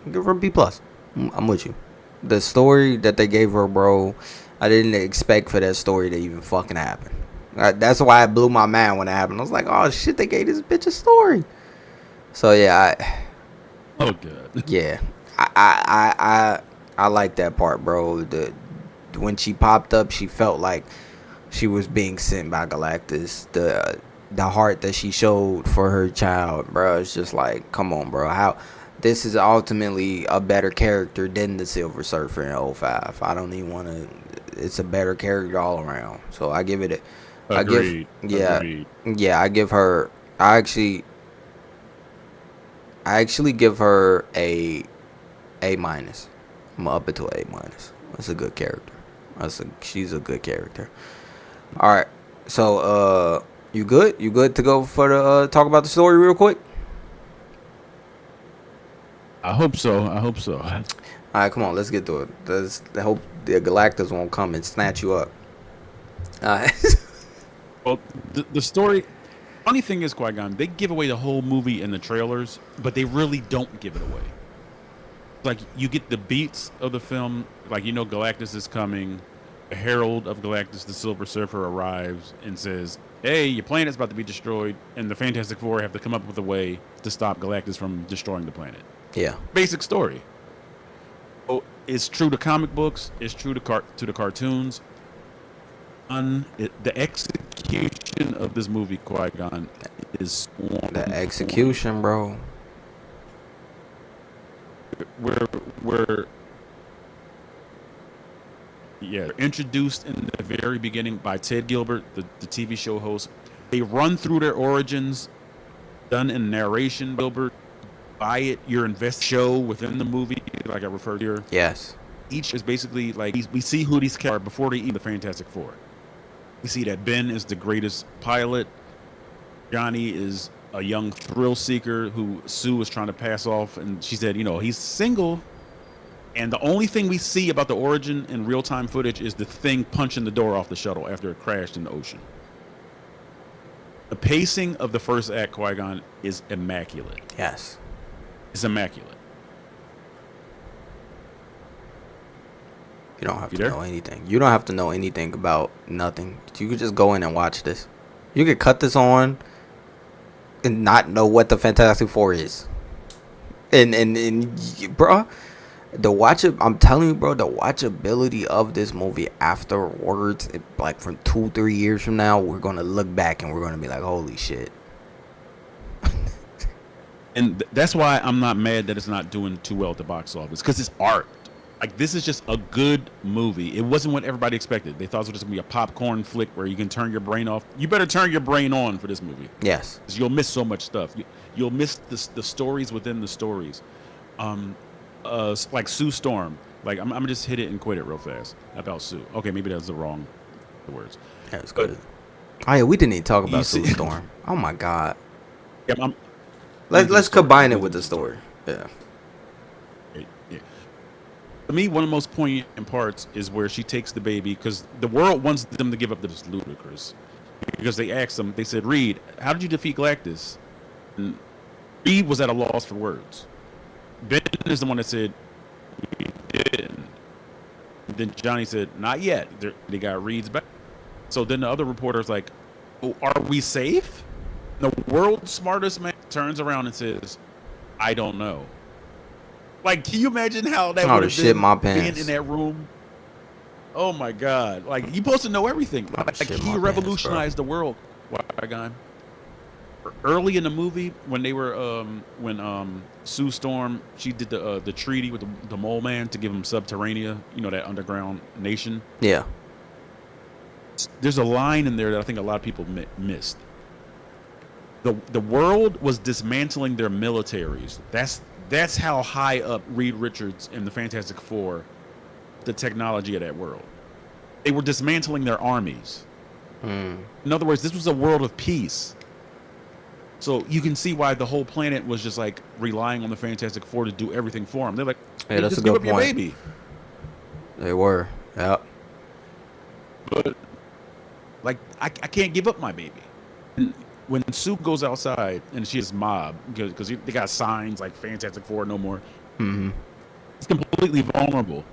S1: B plus. I'm with you. The story that they gave her, bro, I didn't expect for that story to even fucking happen. That's why it blew my mind when it happened. I was like, oh shit, they gave this bitch a story. So yeah,
S4: Oh, good.
S1: yeah, I like that part, bro. When she popped up, she felt like she was being sent by Galactus. The heart that she showed for her child, bro. It's just like, come on, bro. How this is ultimately a better character than the Silver Surfer in '05. I don't even want to. It's a better character all around. So I give it a.
S4: Agreed.
S1: Yeah,
S4: Agreed.
S1: yeah. I give her. I actually give her A minus. I'm up it to A minus. That's a good character. She's a good character. All right. So you good? You good to go for the talk about the story real quick?
S4: I hope so. I hope so.
S1: All right, come on, let's get to it. I hope the Galactus won't come and snatch you up. All right.
S4: Well, the story. Funny thing is, Qui-Gon, they give away the whole movie in the trailers, but they really don't give it away. Like, you get the beats of the film, like, you know Galactus is coming. The Herald of Galactus, the Silver Surfer, arrives and says, hey, your planet's about to be destroyed, and the Fantastic Four have to come up with a way to stop Galactus from destroying the planet.
S1: Yeah.
S4: Basic story. Oh, it's true to comic books. It's true to the cartoons. The execution of this movie, Qui-Gon, is
S1: The execution, bro.
S4: We're introduced in the very beginning by Ted Gilbert, the TV show host. They run through their origins, done in narration. Gilbert, buy it, your invest show within the movie, like I referred to here.
S1: Yes.
S4: Each is basically like we see who these characters are before they eat the Fantastic Four. We see that Ben is the greatest pilot. Johnny is a young thrill seeker who Sue is trying to pass off, and she said, you know, he's single. And the only thing we see about the origin in real-time footage is the thing punching the door off the shuttle after it crashed in the ocean. The pacing of the first act, Qui-Gon, is immaculate.
S1: Yes.
S4: It's immaculate.
S1: You don't have to know anything. You don't have to know anything about nothing. You could just go in and watch this. You could cut this on and not know what the Fantastic Four is. And bro, I'm telling you, bro, the watchability of this movie afterwards, like from 2-3 years from now, we're gonna look back and we're gonna be like, holy shit.
S4: And that's why I'm not mad that it's not doing too well at the box office, because it's art. Like, this is just a good movie. It wasn't what everybody expected. They thought it was just gonna be a popcorn flick where you can turn your brain off. You better turn your brain on for this movie.
S1: Yes.
S4: Because you'll miss so much stuff. You'll miss the stories within the stories. Like Sue Storm. Like, I'm gonna just hit it and quit it real fast about Sue. Okay, maybe that's the wrong words.
S1: Yeah, it's good. Oh yeah, we didn't even talk about Sue Storm. Oh my god.
S4: Yeah,
S1: Let's combine it with the story. Yeah.
S4: To me, one of the most poignant parts is where she takes the baby, because the world wants them to give up this ludicrous. Because they asked them, they said, Reed, how did you defeat Galactus? And Reed was at a loss for words. Ben is the one that said, we didn't. And then Johnny said, not yet. They got Reed's back. So then the other reporter's like, oh, are we safe? The world's smartest man turns around and says, I don't know. Like, can you imagine how that would have been
S1: my pants.
S4: being in that room? Oh my God! Like, you're supposed to know everything. Like, he revolutionized the world. Qui-Gon. Early in the movie, when they were when Sue Storm, she did the treaty with the Mole Man to give him Subterranea, you know, that underground nation.
S1: Yeah.
S4: There's a line in there that I think a lot of people missed. The world was dismantling their militaries. That's how high up Reed Richards and the Fantastic Four, the technology of that world. They were dismantling their armies. In other words, this was a world of peace. So you can see why the whole planet was just like relying on the Fantastic Four to do everything for them. They're like,
S1: hey, that's
S4: just
S1: a good
S4: give up
S1: point.
S4: Your baby.
S1: They were. Yeah.
S4: But like, I can't give up my baby. And when Sue goes outside and she has mob, because they got signs like Fantastic Four no more.
S1: Mm-hmm.
S4: It's completely vulnerable.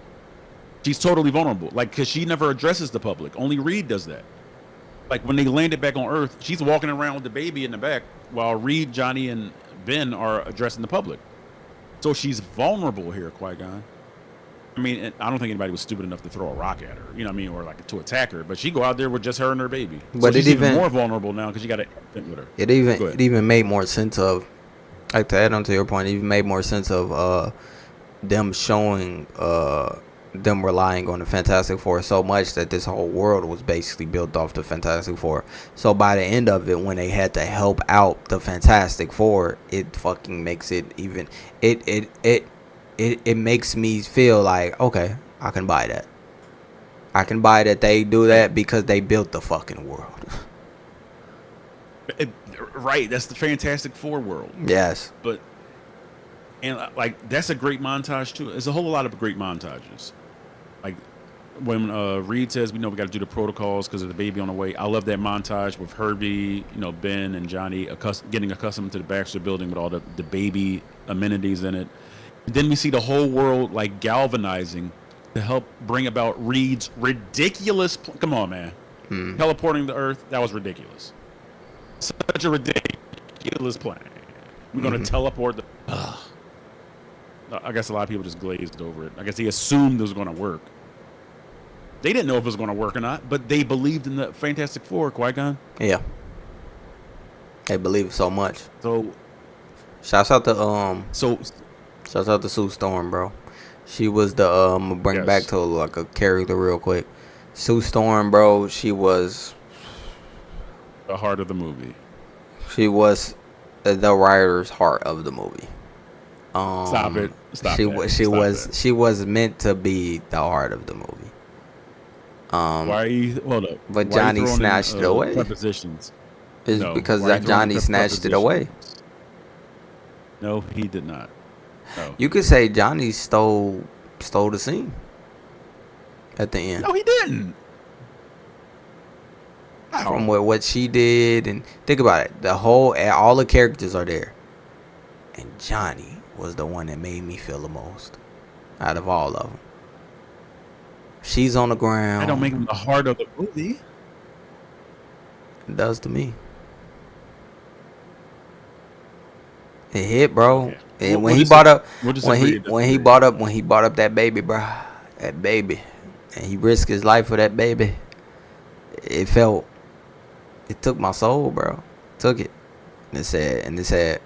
S4: She's totally vulnerable. Like, because she never addresses the public. Only Reed does that. Like when they landed back on Earth, she's walking around with the baby in the back while Reed, Johnny, and Ben are addressing the public. So she's vulnerable here, Qui-Gon. I mean, I don't think anybody was stupid enough to throw a rock at her, you know what I mean, or like to attack her. But she go out there with just her and her baby. So
S1: But
S4: she's
S1: it
S4: even
S1: even-
S4: more vulnerable now because she got an infant with her.
S1: It
S4: Go
S1: even
S4: ahead.
S1: it even made more sense of, like, to add on to your point, it even made more sense of them showing them relying on the Fantastic Four so much that this whole world was basically built off the Fantastic Four. So by the end of it, when they had to help out the Fantastic Four, it fucking makes it even it makes me feel like, okay, I can buy that. I can buy that they do that because they built the fucking world.
S4: Right, that's the Fantastic Four world.
S1: Yes.
S4: But and like that's a great montage too. There's a whole lot of great montages. Like when Reed says, "We know we got to do the protocols because of the baby on the way." I love that montage with Herbie, Ben and Johnny getting accustomed to the Baxter Building with all the baby amenities in it. And then we see the whole world like galvanizing to help bring about Reed's ridiculous. Come on, man, teleporting to Earth. That was ridiculous. Such a ridiculous plan. We're gonna teleport the. I guess a lot of people just glazed over it. I guess he assumed it was going to work. They didn't know if it was going to work or not, but they believed in the Fantastic Four, Qui-Gon.
S1: Yeah. They believe so much.
S4: So,
S1: Shouts out to Sue Storm, bro. She was the I'm gonna bring
S4: Yes.
S1: back to like a character real quick. Sue Storm, bro. She was
S4: the heart of the movie.
S1: the writer's heart of the movie.
S4: Stop it. Stop
S1: she
S4: that.
S1: was she
S4: Stop
S1: was
S4: that.
S1: she was meant to be the heart of the movie.
S4: Why are you? Hold up.
S1: But
S4: Why are you
S1: Johnny
S4: throwing in,
S1: snatched it away.
S4: Prepositions.
S1: It's
S4: No.
S1: because
S4: Why are you
S1: that
S4: throwing
S1: Johnny
S4: in
S1: snatched it away.
S4: prepositions? No, he did not. No.
S1: You could say Johnny stole the scene at the end.
S4: No, he didn't. How?
S1: From what she did, and think about it, all the characters are there, and Johnny was the one that made me feel the most out of all of them. She's on the ground.
S4: I don't make him the heart of the movie.
S1: It does to me. It hit, bro.
S4: Okay.
S1: And
S4: We'll
S1: when he
S4: just-
S1: brought up
S4: we'll just
S1: when he
S4: agree to
S1: when he
S4: disagree.
S1: brought up that baby, bro, that baby, and he risked his life for that baby. It took my soul, bro. Took it. And it said,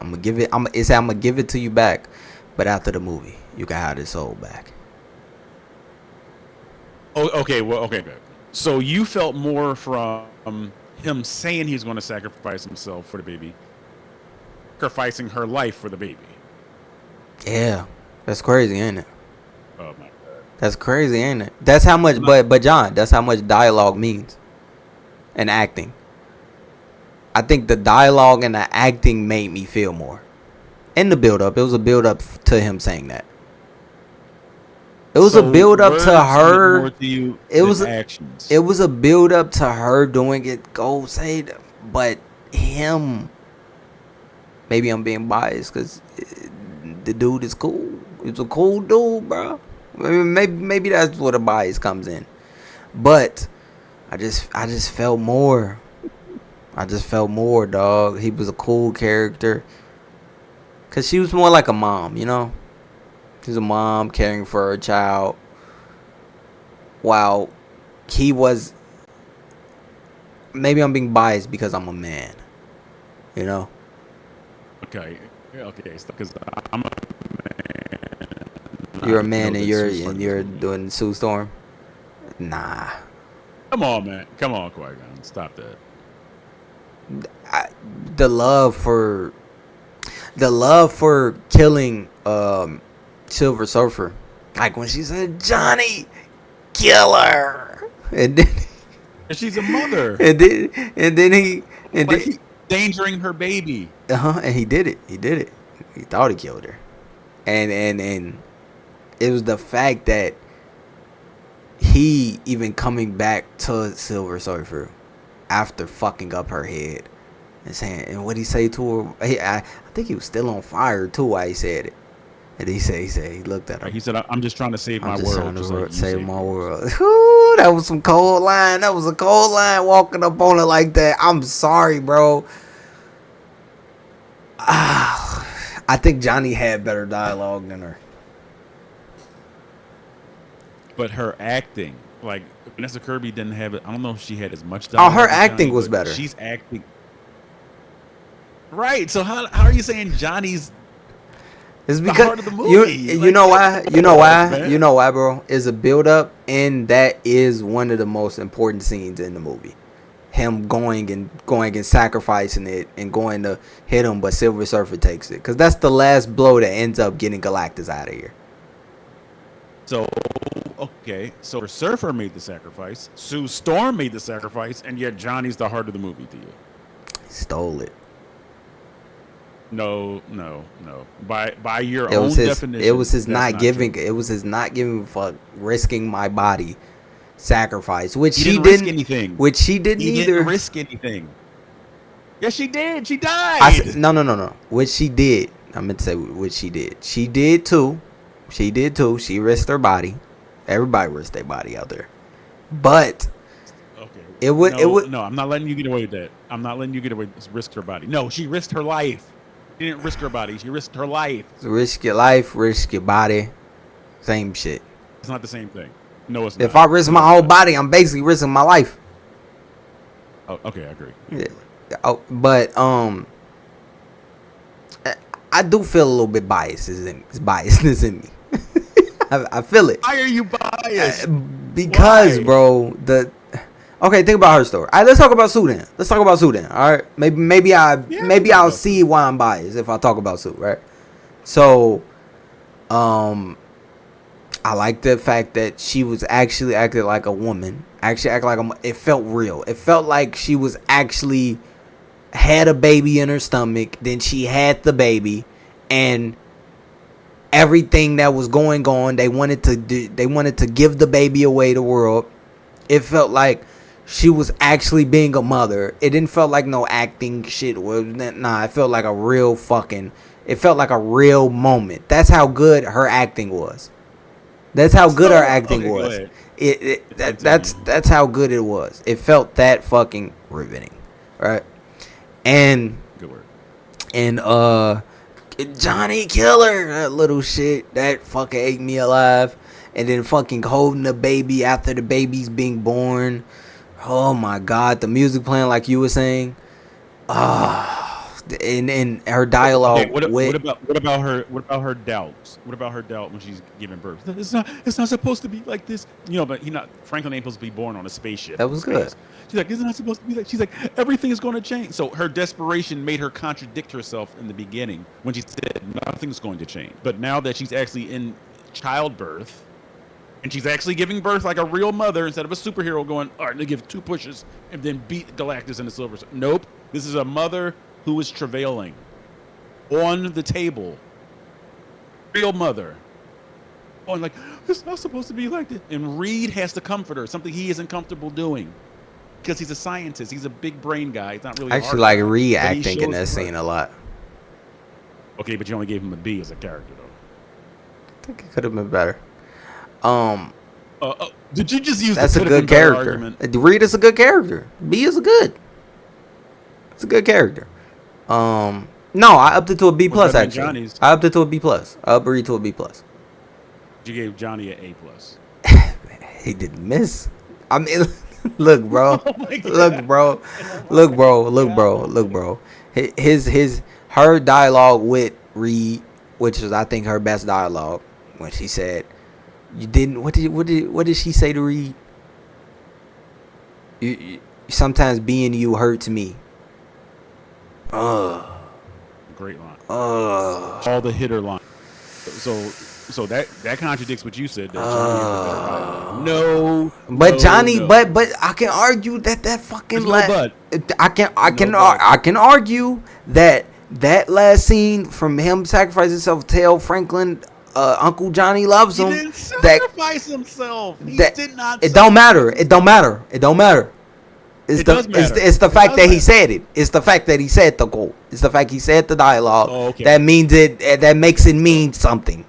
S1: I'm gonna give it to you back, but after the movie, you can have this soul back.
S4: Oh, okay. Well, okay, good. So you felt more from him saying he's going to sacrifice himself for the baby, sacrificing her life for the baby.
S1: Yeah, that's crazy, ain't it?
S4: Oh my god.
S1: That's crazy, ain't it? That's how much, but John, that's how much dialogue means, and acting. I think the dialogue and the acting made me feel more. In the build up, it was a build up to him saying that. It was a build up
S4: words
S1: to
S4: meant
S1: her.
S4: more to you
S1: It
S4: than
S1: was
S4: actions.
S1: It was a build up to her doing it. Go say it, but him. Maybe I'm being biased because the dude is cool. He's a cool dude, bro. Maybe that's where the bias comes in. But I just felt more. I just felt more, dog. He was a cool character. Cause she was more like a mom, you know. She's a mom caring for her child. While he was. Maybe I'm being biased because I'm a man. You know.
S4: Okay. Yeah, okay. Because I'm a
S1: You're a
S4: I
S1: man
S4: know
S1: and
S4: that
S1: you're
S4: Sue's funny
S1: you're
S4: movie.
S1: doing Sue Storm. Nah.
S4: Come on, man. Come on, Qui-Gon. Stop that.
S1: The love for killing Silver Surfer, like when she said Johnny, kill her, and then
S4: And she's a mother.
S1: he
S4: Endangering her baby.
S1: and he did it. He thought he killed her, and it was the fact that he even coming back to Silver Surfer after fucking up her head and saying, and what he say to her, I think he was still on fire too while he said it. And he said he looked at her.
S4: He said, "I'm just trying to save my
S1: I'm just
S4: world."
S1: trying to
S4: just like you
S1: save
S4: saved
S1: my
S4: yours."
S1: world. Ooh, that was some cold line. That was a cold line walking up on it like that. I'm sorry, bro. I think Johnny had better dialogue than her.
S4: But her acting, like Vanessa Kirby didn't have it. I don't know if she had as much
S1: Oh,
S4: dialogue.
S1: her
S4: as
S1: acting
S4: Johnny,
S1: was
S4: but
S1: better.
S4: She's acting. Right. So how are you saying Johnny's
S1: It's
S4: the
S1: because
S4: heart of the movie?
S1: you know why? You know why, bro? Is a build up, and that is one of the most important scenes in the movie. Him going and sacrificing it and going to hit him, but Silver Surfer takes it because that's the last blow that ends up getting Galactus out of here.
S4: So okay, so Surfer made the sacrifice, Sue Storm made the sacrifice, and yet Johnny's the heart of the movie to you.
S1: Stole it.
S4: No. By your own definition,
S1: it was his
S4: that's
S1: not giving.
S4: true.
S1: It was his not giving fuck, risking my body, sacrifice, which
S4: He
S1: she
S4: didn't
S1: didn't.
S4: risk anything.
S1: Which she didn't
S4: He
S1: either.
S4: didn't risk anything. Yes, she did. She died.
S1: No. Which she did. I meant to say which she did. She did too. She did too. She risked her body. Everybody risked their body out there. But
S4: Okay.
S1: it would.
S4: No, I'm not letting you get away with that. I'm not letting you get away with risk her body. No, she risked her life. She didn't risk her body. She risked her life.
S1: Risk your life, risk your body. Same shit.
S4: It's not the same thing. No, it's not.
S1: If I risk my whole body, I'm basically risking my life.
S4: Oh, okay, I agree.
S1: Yeah. Oh, but I do feel a little bit biasness in me. I feel it.
S4: Why are you biased?
S1: Because,
S4: Why?
S1: bro, okay, think about her story. All right, let's talk about Sue then. All right, maybe I'll see why I'm biased if I talk about Sue, right? So, I like the fact that she was actually acting like a woman. Actually acting like it felt real. It felt like she was actually had a baby in her stomach. Then she had the baby, and everything that was going on, they wanted to give the baby away to the world. It felt like she was actually being a mother. It didn't feel like no acting shit. Nah, it felt like a real it felt like a real moment. That's how good her acting was. That's how good her acting was. That's how good it was. It felt that fucking riveting, right? And
S4: Good word.
S1: And Johnny Killer, that little shit, that fucking ate me alive. And then fucking holding the baby after the baby's being born. Oh my god, the music playing like you were saying. And her dialogue.
S4: Okay, what about her doubts? What about her doubt when she's giving birth? It's not supposed to be like this. You know, but Franklin ain't supposed to be born on a spaceship.
S1: That was good.
S4: She's like, it's not supposed to be like. She's like, everything is going to change. So her desperation made her contradict herself in the beginning when she said nothing's going to change. But now that she's actually in childbirth and she's actually giving birth like a real mother instead of a superhero going, all right, they give 2 pushes and then beat Galactus in the Silver. Nope, this is a mother who is travailing on the table. Real mother. Oh, and like, it's not supposed to be like this. And Reed has to comfort her, something he isn't comfortable doing. Because he's a scientist. He's a big brain guy. He's not really
S1: I actually like Reed acting in that scene a lot.
S4: Okay, but you only gave him a B as a character, though.
S1: I think it could have been better.
S4: Did you just use
S1: that's
S4: the
S1: a good character. Reed is a good character. B is it's a good character. No, I upped it to a B plus actually.
S4: Johnny's?
S1: I upped it to a B plus. I upped Reed to a B plus.
S4: You gave Johnny an A plus.
S1: He didn't miss. I mean, look, bro.
S4: Oh my God.
S1: Look, bro. Her dialogue with Reed, which is I think her best dialogue, when she said, "You didn't." What did she say to Reed? You sometimes being you hurts me.
S4: Great line. All the hitter line. So that contradicts what you said. That Johnny has a better dialogue. No,
S1: but Johnny,
S4: no.
S1: but I can argue that fucking
S4: There's no but.
S1: I can argue that last scene from him sacrificing himself to tell Franklin Uncle Johnny loves him.
S4: He didn't sacrifice himself. He did not.
S1: It don't matter. It don't matter.
S4: It does matter.
S1: It's the fact that he said it. It's the fact that he said the quote. It's the fact he said the dialogue.
S4: Oh, okay.
S1: That means it. That makes it mean something.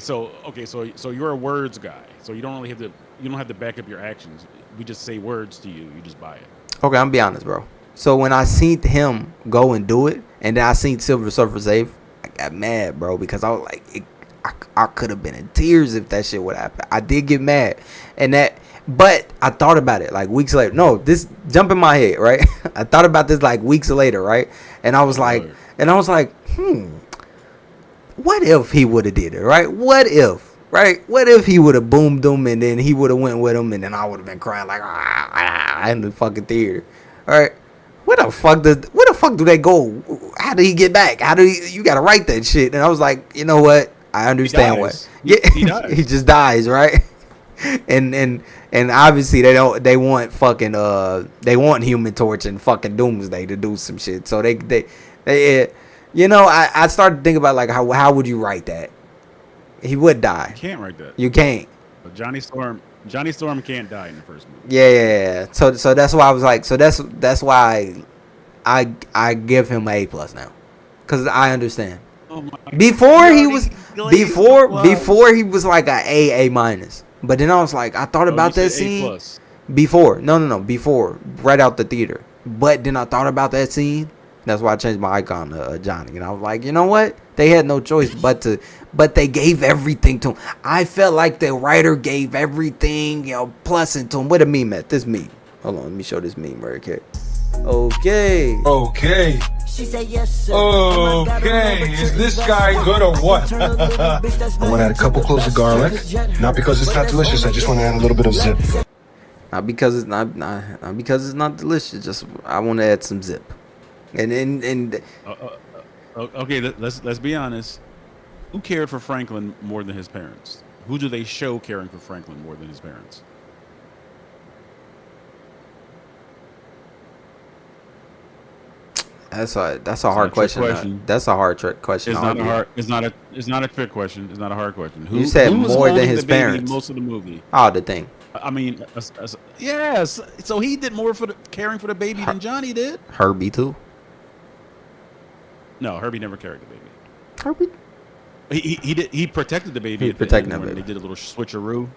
S4: So you're a words guy. So you don't have to back up your actions. We just say words to you. You just buy it.
S1: Okay, I'm gonna be honest, bro. So when I seen him go and do it, and then I seen Silver Surfer save, I got mad, bro, because I was like, I could have been in tears if that shit would happen. I did get mad, but I thought about it like weeks later. No, this jump in my head, right? I thought about this like weeks later, right? And I was like, what if he would have did it, right? What if, right? What if he would have boomed him and then he would have went with him and then I would have been crying like in the fucking theater, all right? Where the fuck do they go? How did he get back? You gotta write that shit? And I was like, you know what? I understand what. Yeah,
S4: he dies.
S1: He just dies, right? And obviously they want fucking they want Human Torch and fucking Doomsday to do some shit. So they you know, I started to think about like how would you write that? He would die.
S4: You can't write that.
S1: You can't.
S4: But Johnny Storm can't die in the first movie.
S1: Yeah. So that's why I was like, so that's why I give him an A+ now, because I understand.
S4: Oh my
S1: Before he was like a A-. But then I was like, I thought about that scene. Before right out the theater. But then I thought about that scene. That's why I changed my icon to Johnny. And I was like, you know what? They had no choice but they gave everything to him. I felt like the writer gave everything, you know, plus into him. Where the meme at? This meme. Hold on, let me show this meme right here. Okay.
S2: She said yes, sir.
S5: Okay, is this guy good or what?
S6: I want to add a couple cloves of garlic. Not because it's not delicious, I just want to add a little bit of zip.
S1: Not because it's not because it's not delicious. Just I want to add some zip. And
S4: okay, let's be honest. Who cared for Franklin more than his parents? Who do they show caring for Franklin more than his parents?
S1: That's a hard question. That's a hard question.
S4: It's not a trick question. It's not a hard question.
S1: You said more than his parents.
S4: Most of the movie.
S1: Oh, the thing.
S4: I mean, yes. So he did more for caring for the baby than Johnny did.
S1: Herbie too.
S4: No, Herbie never carried the baby.
S1: Herbie.
S4: He did. He protected the baby.
S1: He protected the baby.
S4: They did a little switcheroo.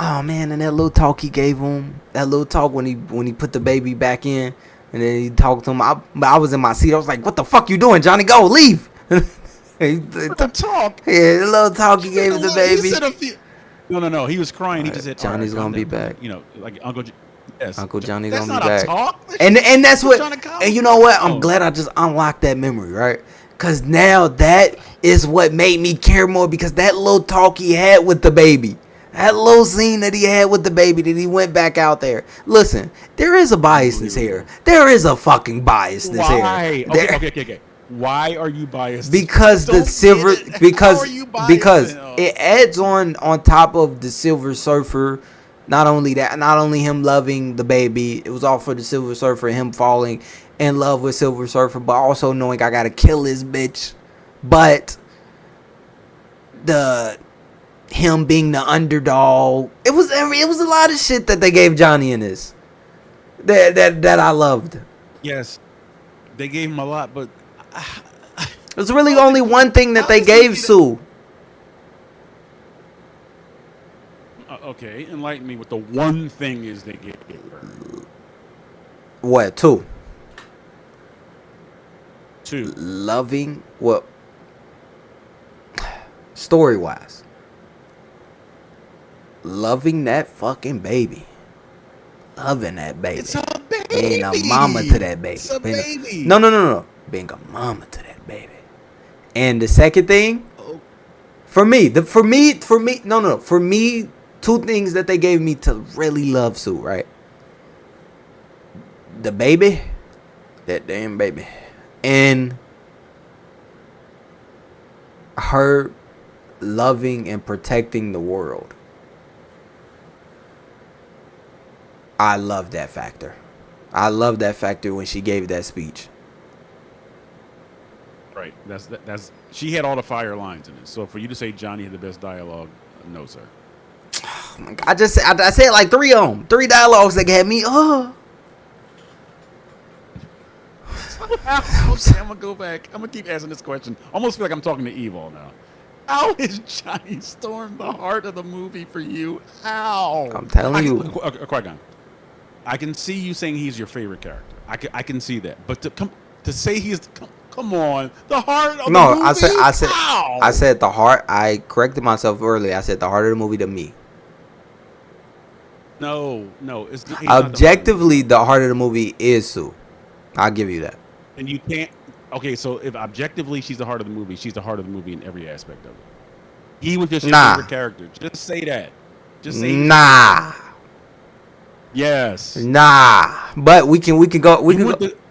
S1: Oh man, and that little talk he gave him. That little talk when he put the baby back in. And then he talked to him. I was in my seat. I was like, "What the fuck you doing, Johnny? Go, leave."
S4: The talk.
S1: Yeah, the little talk he gave the baby.
S4: No. He was crying. He just said,
S1: "Johnny's gonna be back."
S4: You know, like Uncle. Yes.
S1: Uncle Johnny's
S4: That's
S1: gonna be
S4: not
S1: back.
S4: a talk.
S1: And that's what. And you know what? I'm glad I just unlocked that memory, right? Cause now that is what made me care more, because that little talk he had with the baby. That little scene that he had with the baby, that he went back out there. Listen, there is a biasness here. There is a fucking biasness
S4: here.
S1: Why?
S4: Okay. Why are you biased?
S1: Because the silver, because it adds on top of the Silver Surfer. Not only that, not only him loving the baby, it was all for the Silver Surfer, him falling in love with Silver Surfer, but also knowing I gotta kill this bitch. But him being the underdog, it was a lot of shit that they gave Johnny in this that I loved.
S4: Yes, they gave him a lot, but
S1: there's really only one thing that they gave Sue.
S4: Okay, enlighten me what the one thing is they gave her.
S1: What? Two. Loving what? Story wise. Loving that fucking baby. Loving that baby.
S4: It's a baby.
S1: Being a mama to that baby.
S4: It's a baby.
S1: No. Being a mama to that baby. And the second thing, for me, two things that they gave me to really love Sue, right? The baby, that damn baby, and her loving and protecting the world. I love that factor. I love that factor when she gave that speech.
S4: Right. That's she had all the fire lines in it. So for you to say Johnny had the best dialogue, no, sir.
S1: I said like three of them. 3 dialogues that had me.
S4: Okay, I'm gonna go back. I'm gonna keep asking this question. Almost feel like I'm talking to Eve all now. How is Johnny Storm the heart of the movie for you? How?
S1: I'm telling you.
S4: Qui-Gon, I can see you saying he's your favorite character. I can see that. But to say come on, the heart of the
S1: No,
S4: movie. How?
S1: I said the heart. I corrected myself earlier. I said the heart of the movie to me.
S4: No, it's not, he's not
S1: Objectively, the heart of the movie is Sue. I'll give you that.
S4: and you can't. Okay, so if objectively she's the heart of the movie, she's the heart of the movie in every aspect of it. He was just your favorite character. Just say that. Just say yes.
S1: But we can go.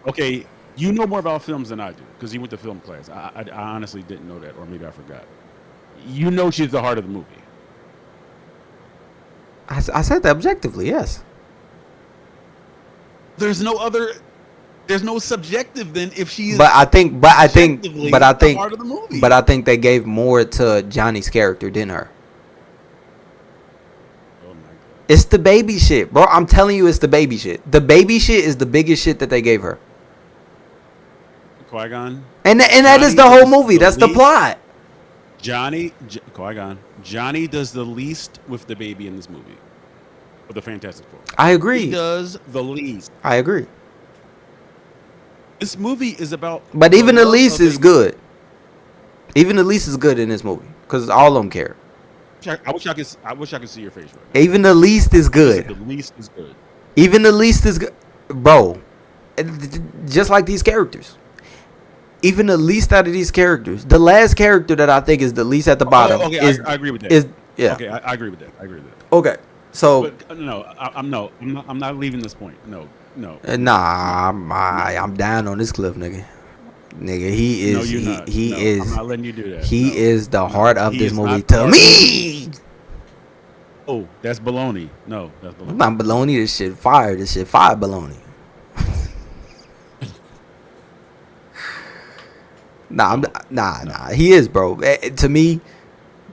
S4: Okay, you know more about films than I do because you went to film class. I honestly didn't know that, or maybe I forgot. You know she's the heart of the movie.
S1: I said that objectively, yes.
S4: There's no subjective then if she is.
S1: But I think
S4: the heart of the movie.
S1: But I think they gave more to Johnny's character than her.
S4: Oh my god.
S1: It's the baby shit, bro. I'm telling you, it's the baby shit. The baby shit is the biggest shit that they gave her.
S4: Qui-Gon.
S1: And that is the whole movie. That's the plot.
S4: Qui-Gon. Johnny does the least with the baby in this movie. With the Fantastic Four.
S1: I agree.
S4: He does the least.
S1: I agree.
S4: This movie is about.
S1: But even the least is good. Even the least is good in this movie because all of them care.
S4: I wish I could see your face right now.
S1: Even the least is good.
S4: The least is good.
S1: Even the least is good, bro. Just like these characters. Even the least out of these characters, the last character that I think is the least at the bottom.
S4: Okay, I agree with that.
S1: Yeah.
S4: Okay, I agree with that.
S1: Okay, so
S4: but, I'm not leaving this point. No.
S1: Nah, I'm down on this cliff, nigga. He is.
S4: No, you're not.
S1: He is.
S4: I'm not letting you do that.
S1: He is the heart of this movie
S4: not
S1: to me.
S4: Oh, that's baloney. No, that's baloney.
S1: Not baloney. This shit fire. This shit fire baloney. Nah. He is, bro. To me,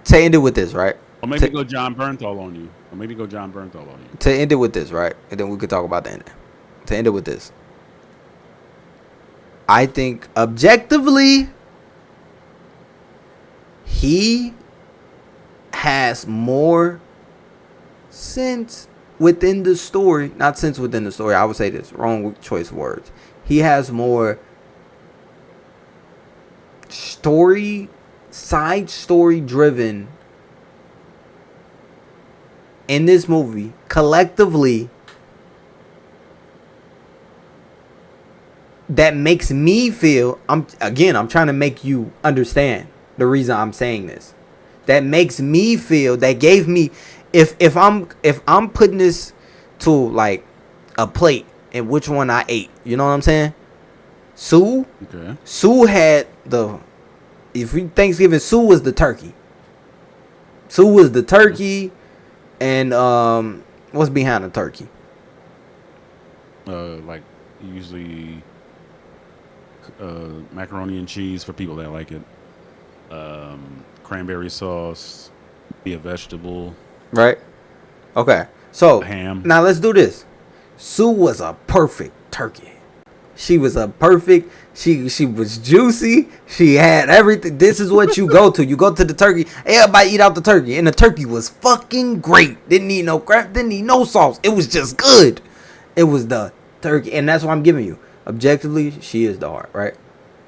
S1: to end it with this, right?
S4: Or maybe go Jon Bernthal on you.
S1: To end it with this, right? And then we could talk about the ending. To end it with this. I think objectively, he has more sense within the story. Not sense within the story. I would say this. Wrong choice of words. He has more side story driven in this movie collectively that makes me feel I'm trying to make you understand the reason I'm saying this. That makes me feel, that gave me, if I'm putting this to like a plate and which one I ate, you know what I'm saying? Sue had if we Thanksgiving, Sue was the turkey. And what's behind the turkey?
S4: Like usually macaroni and cheese for people that like it. Cranberry sauce, be a vegetable.
S1: Right. Okay. So
S4: ham.
S1: Now let's do this. Sue was a perfect turkey. She was a perfect. She was juicy. She had everything. This is what you go to. You go to the turkey. Everybody eat out the turkey, and the turkey was fucking great. Didn't need no crap. Didn't need no sauce. It was just good. It was the turkey, and that's what I'm giving you. Objectively, she is the heart, right?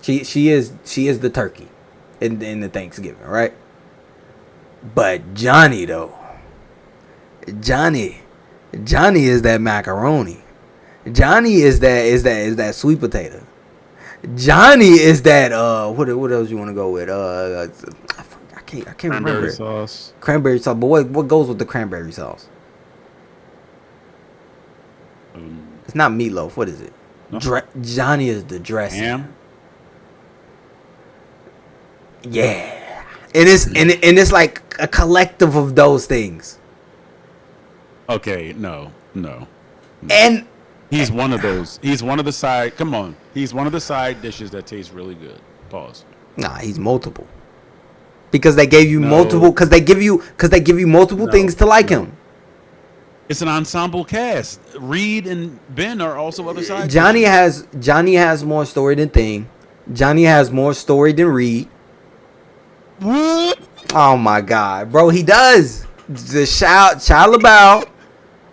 S1: She is the turkey in the Thanksgiving, right? But Johnny though, Johnny is that macaroni. Johnny is that sweet potato. Johnny is that what else you want to go with? I can't remember.
S4: Cranberry sauce.
S1: Cranberry sauce. But what goes with the cranberry sauce? It's not meatloaf. What is it?
S4: No.
S1: Johnny is the dressing.
S4: Ham.
S1: Yeah, it is, and it's like a collective of those things.
S4: Okay, no.
S1: And
S4: he's one of those. He's one of the side. Come on, he's one of the side dishes that taste really good. Pause.
S1: Nah, he's multiple. Because they gave you multiple. Because they give you multiple things to like him.
S4: It's an ensemble cast. Reed and Ben are also other side.
S1: Johnny has more story than Thing. Johnny has more story than Reed.
S4: What?
S1: Oh my God, bro, he does. The Shia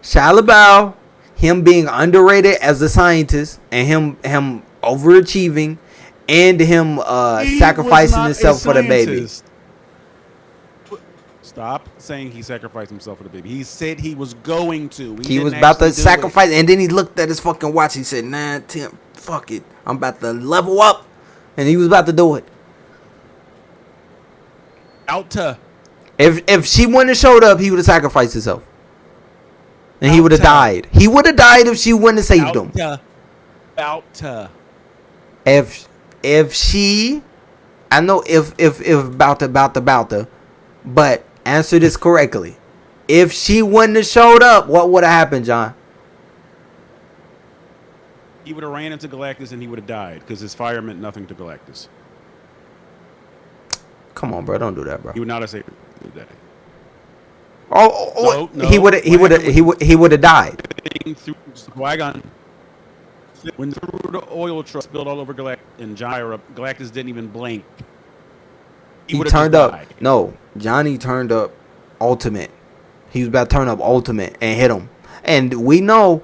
S1: LaBeouf, him being underrated as a scientist, and him overachieving, and him
S4: He was
S1: sacrificing
S4: not
S1: himself
S4: a
S1: for the baby.
S4: scientist. Stop saying he sacrificed himself for the baby. He said he was going to.
S1: He was about to sacrifice, and then he looked at his fucking watch. He said, "Nah, Tim, fuck it. I'm about to level up," and he was about to do it.
S4: Out to.
S1: If she wouldn't have showed up, he would have sacrificed himself, and he would have
S4: Out to.
S1: died. He would have died if she wouldn't have saved him.
S4: Out to.
S1: If she, I know if about to, but answer this correctly. If she wouldn't have showed up, what would have happened, John?
S4: He would have ran into Galactus and he would have died because his fire meant nothing to Galactus.
S1: Come on, bro, don't do that, bro.
S4: He would not have saved that.
S1: No, he would have died.
S4: Through Qui-Gon. When through the oil truck spilled all over Galactus and Gyra, Galactus didn't even blink.
S1: He turned up. Died. No, Johnny turned up ultimate. He was about to turn up ultimate and hit him. And we know,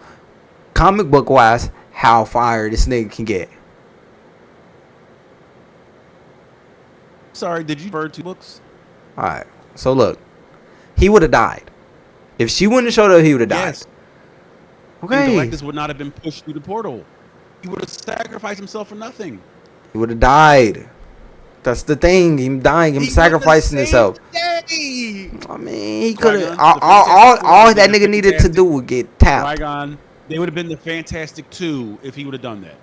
S1: comic book wise, how fire this nigga can get.
S4: Sorry, did you read 2 books?
S1: Alright. So look. He would have died. If she wouldn't have showed up, he would have died.
S4: Yes.
S1: Okay.
S4: And Galactus would not have been pushed through the portal. He would have sacrificed himself for nothing.
S1: He would have died. That's the thing. Him dying, him sacrificing himself. I mean, he could have. All that nigga needed to do was get tapped.
S4: Qui-Gon, they would have been the Fantastic 2 if he would have done that.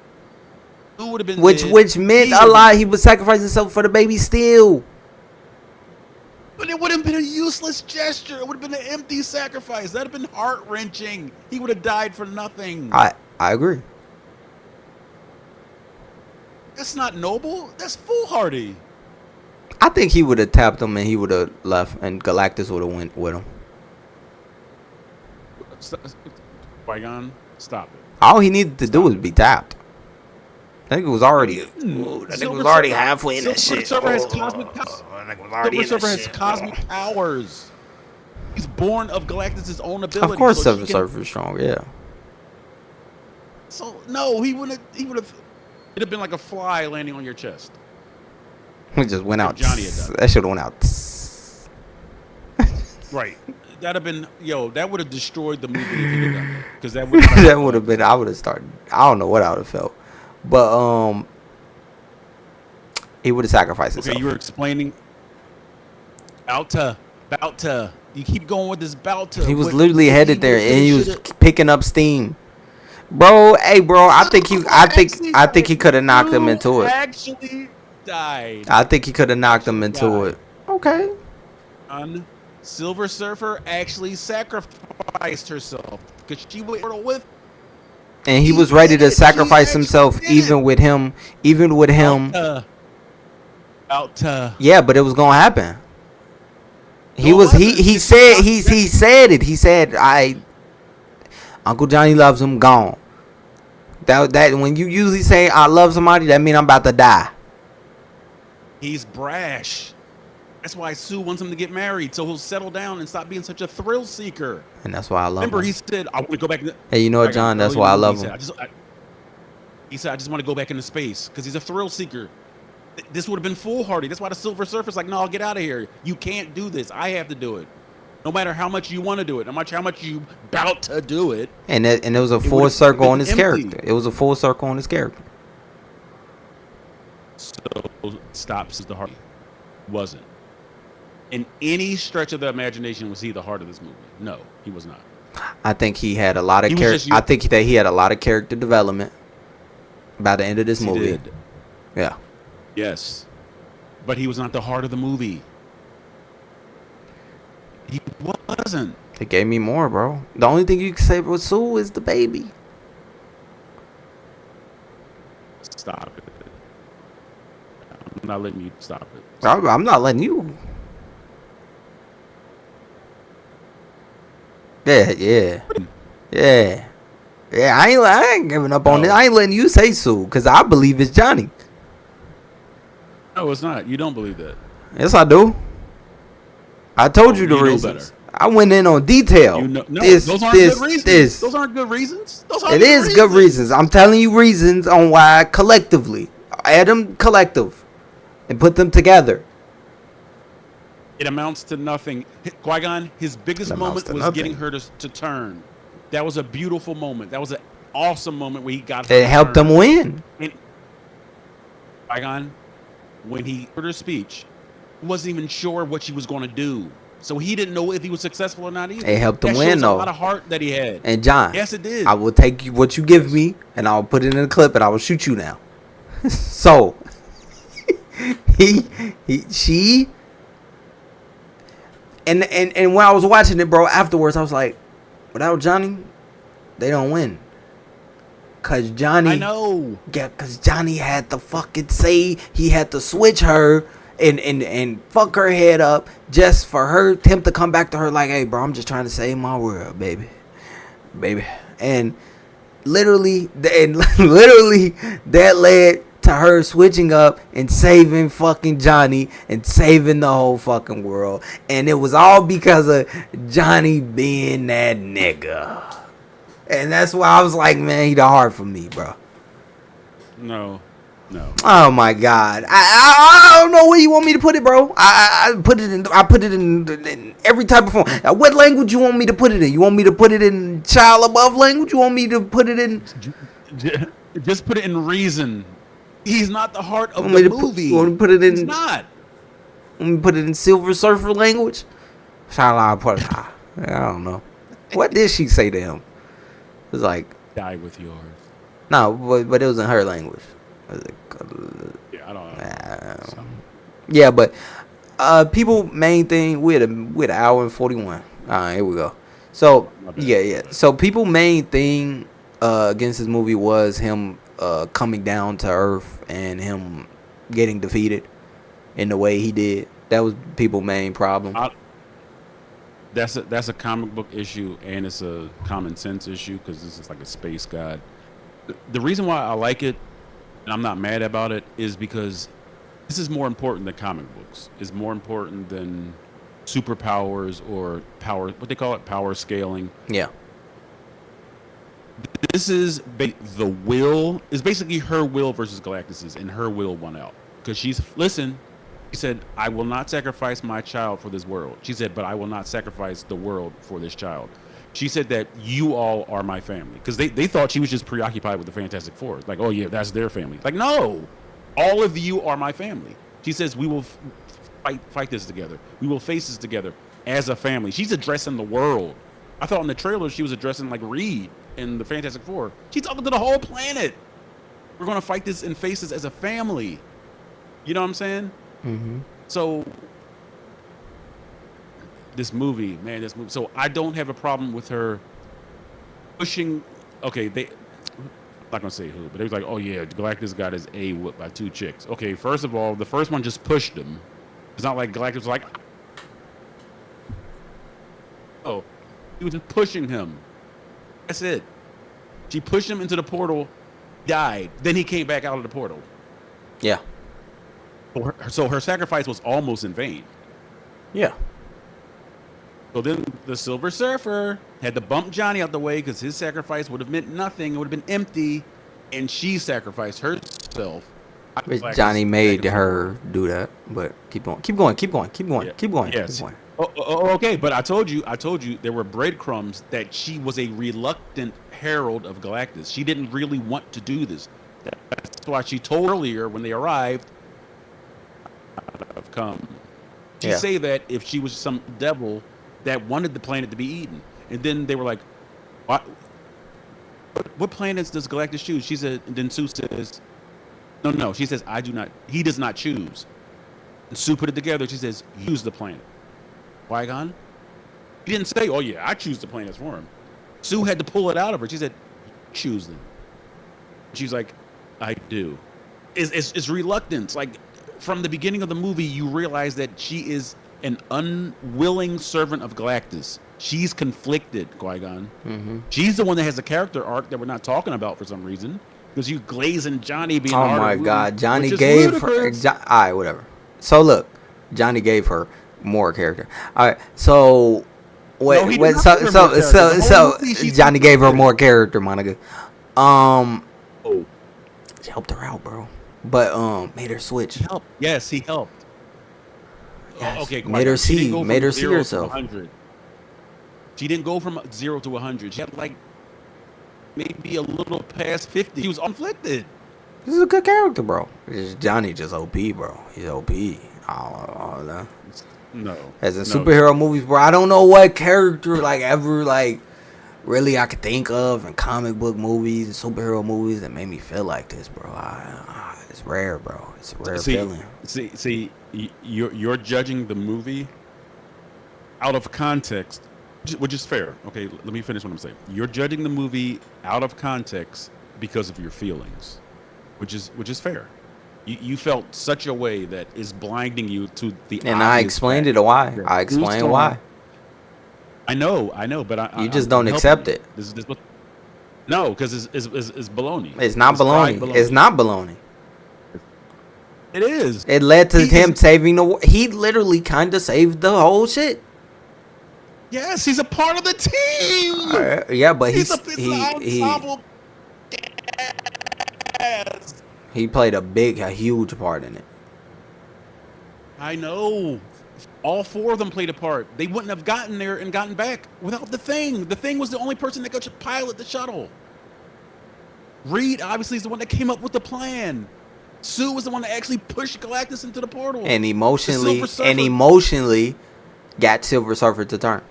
S4: Who would have been?
S1: Which meant a lot. He would sacrifice himself for the baby still.
S4: But it would have been a useless gesture. It would have been an empty sacrifice. That would have been heart-wrenching. He would have died for nothing.
S1: I agree.
S4: That's not noble. That's foolhardy.
S1: I think he would have tapped him and he would have left, and Galactus would have went with him.
S4: Qui-Gon, stop it.
S1: All he needed to do was be tapped. I think it was already. That nigga was already halfway in that shit.
S4: Silver Surfer has cosmic powers. Silver Surfer has cosmic powers. He's born of Galactus' own ability.
S1: Of course, Silver Surfer is strong. Yeah.
S4: So no, he wouldn't. He would have. It'd have been like a fly landing on your chest.
S1: He just went out.
S4: Johnny had done.
S1: That should have went out.
S4: Right. That'd have been that would have destroyed the movie if he'd have done that. Because that would
S1: that would have been. I would have started. I don't know what I would have felt, but he would have sacrificed himself.
S4: Okay, you were explaining. Bauta. You keep going with this Bauta.
S1: He was literally headed there, and he was picking up steam. Bro, hey, bro, I think he could have knocked him into it.
S4: Actually died.
S1: I think he could have knocked him into it. Okay.
S4: Silver Surfer actually sacrificed herself because she went with.
S1: And he was ready to sacrifice himself, even with him.
S4: Bauta.
S1: Yeah, but it was gonna happen. He said it. He said, Uncle Johnny loves him. Gone. That when you usually say I love somebody, that means I'm about to die.
S4: He's brash. That's why Sue wants him to get married, so he'll settle down and stop being such a thrill seeker.
S1: And that's why I love him.
S4: Remember, he said, "I want to go back."
S1: Hey, you know what, John? That's why I love him.
S4: He said, "I just want to go back into space because he's a thrill seeker." This would have been foolhardy. That's why the Silver Surfer's like, "No, I'll get out of here. You can't do this. I have to do it." No matter how much you want to do it, no matter how much you about to do it.
S1: And it was a full circle on his character. It was a full circle on his character.
S4: So stops the heart. Wasn't. In any stretch of the imagination, was he the heart of this movie? No, he was not.
S1: I think he had a lot of character. I think that he had a lot of character development by the end of this movie.
S4: Did.
S1: Yeah.
S4: Yes. But he was not the heart of the movie. He wasn't.
S1: They gave me more, bro. The only thing you can say with Sue is the baby.
S4: Stop it. I'm not letting you stop it.
S1: I'm not letting you. Yeah. I ain't giving up on it. I ain't letting you say Sue because I believe it's Johnny.
S4: No, it's not. You don't believe that.
S1: Yes, I do. I told you the
S4: You know
S1: reasons.
S4: better.
S1: I went in on detail.
S4: You know, no,
S1: this,
S4: those aren't
S1: this,
S4: good reasons.
S1: this.
S4: Those aren't good reasons. Those aren't
S1: It is good reasons. I'm telling you reasons on why collectively. Add them collective and put them together.
S4: It amounts to nothing. Qui-Gon, his biggest
S1: It amounts
S4: moment
S1: to
S4: was
S1: nothing.
S4: getting her to turn. That was a beautiful moment. That was an awesome moment where he got her
S1: It
S4: to
S1: helped
S4: turn.
S1: them win.
S4: And Qui-Gon, when he heard her speech, he wasn't even sure what she was going to do. So he didn't know if he was successful or not either.
S1: It helped him
S4: That
S1: win,
S4: shows
S1: though.
S4: a lot of heart that he had.
S1: And John,
S4: Yes, it did.
S1: I will take you what you give me, and I'll put it in a clip, and I will shoot you now. So, she, and when I was watching it, bro, afterwards, I was like, without Johnny, they don't win. Cause Johnny,
S4: I know.
S1: yeah, cause Johnny had to fucking say he had to switch her and fuck her head up just for him to come back to her like, hey, bro, I'm just trying to save my world, baby, and literally that led to her switching up and saving fucking Johnny and saving the whole fucking world, and it was all because of Johnny being that nigga. And that's why I was like, man, he the heart for me, bro.
S4: No.
S1: Oh my God, I don't know where you want me to put it, bro. I put it in every type of form. Now, what language you want me to put it in? You want me to put it in child above language? You want me to put it in?
S4: Just put it in reason. He's not the heart of
S1: Want me
S4: the
S1: to
S4: movie.
S1: want me to put it in?
S4: He's not.
S1: Want me to put it in Silver Surfer language? I don't know. What did she say to him? It was like,
S4: Die with yours.
S1: no, but it was in her language. It was like,
S4: Yeah, I don't know.
S1: yeah, but people main thing we had an hour and 41. All right, here we go. So yeah. So people main thing against this movie was him coming down to earth and him getting defeated in the way he did. That was people main problem.
S4: That's a comic book issue, and it's a common sense issue because this is like a space god. The reason why I like it, and I'm not mad about it, is because this is more important than comic books. It's more important than superpowers or power. What they call it, power scaling.
S1: Yeah.
S4: This is the will is basically her will versus Galactus's, and her will won out because she said, I will not sacrifice my child for this world. She said, but I will not sacrifice the world for this child. She said that you all are my family because they thought she was just preoccupied with the Fantastic Four. Like, oh yeah, that's their family. Like, no, all of you are my family. She says we will fight this together. We will face this together as a family. She's addressing the world. I thought in the trailer she was addressing like Reed in the Fantastic Four. She's talking to the whole planet. We're gonna fight this and face this as a family. You know what I'm saying?
S1: Mm-hmm.
S4: So this movie. So I don't have a problem with her pushing. Okay, I'm not gonna say who, but they was like, oh yeah, Galactus got his A whooped by 2 chicks. Okay, first of all, the first one just pushed him. It's not like Galactus was like, oh, he was just pushing him. That's it. She pushed him into the portal, died. Then he came back out of the portal.
S1: Yeah.
S4: So her sacrifice was almost in vain.
S1: Yeah.
S4: So then the Silver Surfer had to bump Johnny out the way because his sacrifice would have meant nothing. It would have been empty. And she sacrificed herself.
S1: Which Johnny made her do that. But keep going.
S4: Yes. Okay, but I told you there were breadcrumbs that she was a reluctant herald of Galactus. She didn't really want to do this. That's why she told earlier when they arrived, I've come. She'd say that if she was some devil that wanted the planet to be eaten. And then they were like, what planets does Galactus choose? She said, and then Sue says, no. She says, he does not choose. And Sue put it together. She says, use the planet. Qui-Gon? He didn't say, oh yeah, I choose the planets for him. Sue had to pull it out of her. She said, choose them. She's like, I do. It's reluctance. Like, from the beginning of the movie, you realize that she is an unwilling servant of Galactus. She's conflicted, Qui-Gon.
S1: Mm-hmm.
S4: She's the one that has a character arc that we're not talking about for some reason. Because you glazing Johnny being
S1: Oh my God, Johnny gave her. All right, whatever. So look, Johnny gave her more character. All right, so
S4: No, he
S1: wait,
S4: did not give her more character. The whole movie, she's
S1: Johnny gave her more character, Monica.
S4: Oh,
S1: Helped her out, bro. But made her switch.
S4: he helped. Yes, he helped.
S1: Yes.
S4: Okay,
S1: Made her
S4: she didn't
S1: see.
S4: go
S1: Made
S4: from
S1: her see
S4: 0 to
S1: herself.
S4: 100. She didn't go from 0 to 100. She had like maybe a little past 50. He was conflicted.
S1: This is a good character, bro. Johnny just OP, bro. He's OP. All that.
S4: No.
S1: As in
S4: no.
S1: superhero movies, bro, I don't know what character ever really I could think of in comic book movies and superhero movies that made me feel like this, bro. It's rare, bro. It's a rare feeling.
S4: See, you're judging the movie out of context, which is fair. Okay, let me finish what I'm saying. You're judging the movie out of context because of your feelings, which is fair. You felt such a way that is blinding you to the.
S1: And I explained it why. I explained why.
S4: I know, but
S1: you just don't accept it.
S4: This what? No, because it's baloney.
S1: It's not baloney. It's not baloney.
S4: It is.
S1: It led to him saving the. He literally kind of saved the whole shit.
S4: Yes, he's a part of the team.
S1: Yeah, but
S4: He's an ensemble. Yes.
S1: He played a huge part in it.
S4: I know. All 4 of them played a part. They wouldn't have gotten there and gotten back without the Thing. The Thing was the only person that could pilot the shuttle. Reed obviously is the one that came up with the plan. Sue was the one that actually pushed Galactus into the portal.
S1: And emotionally got Silver Surfer to turn.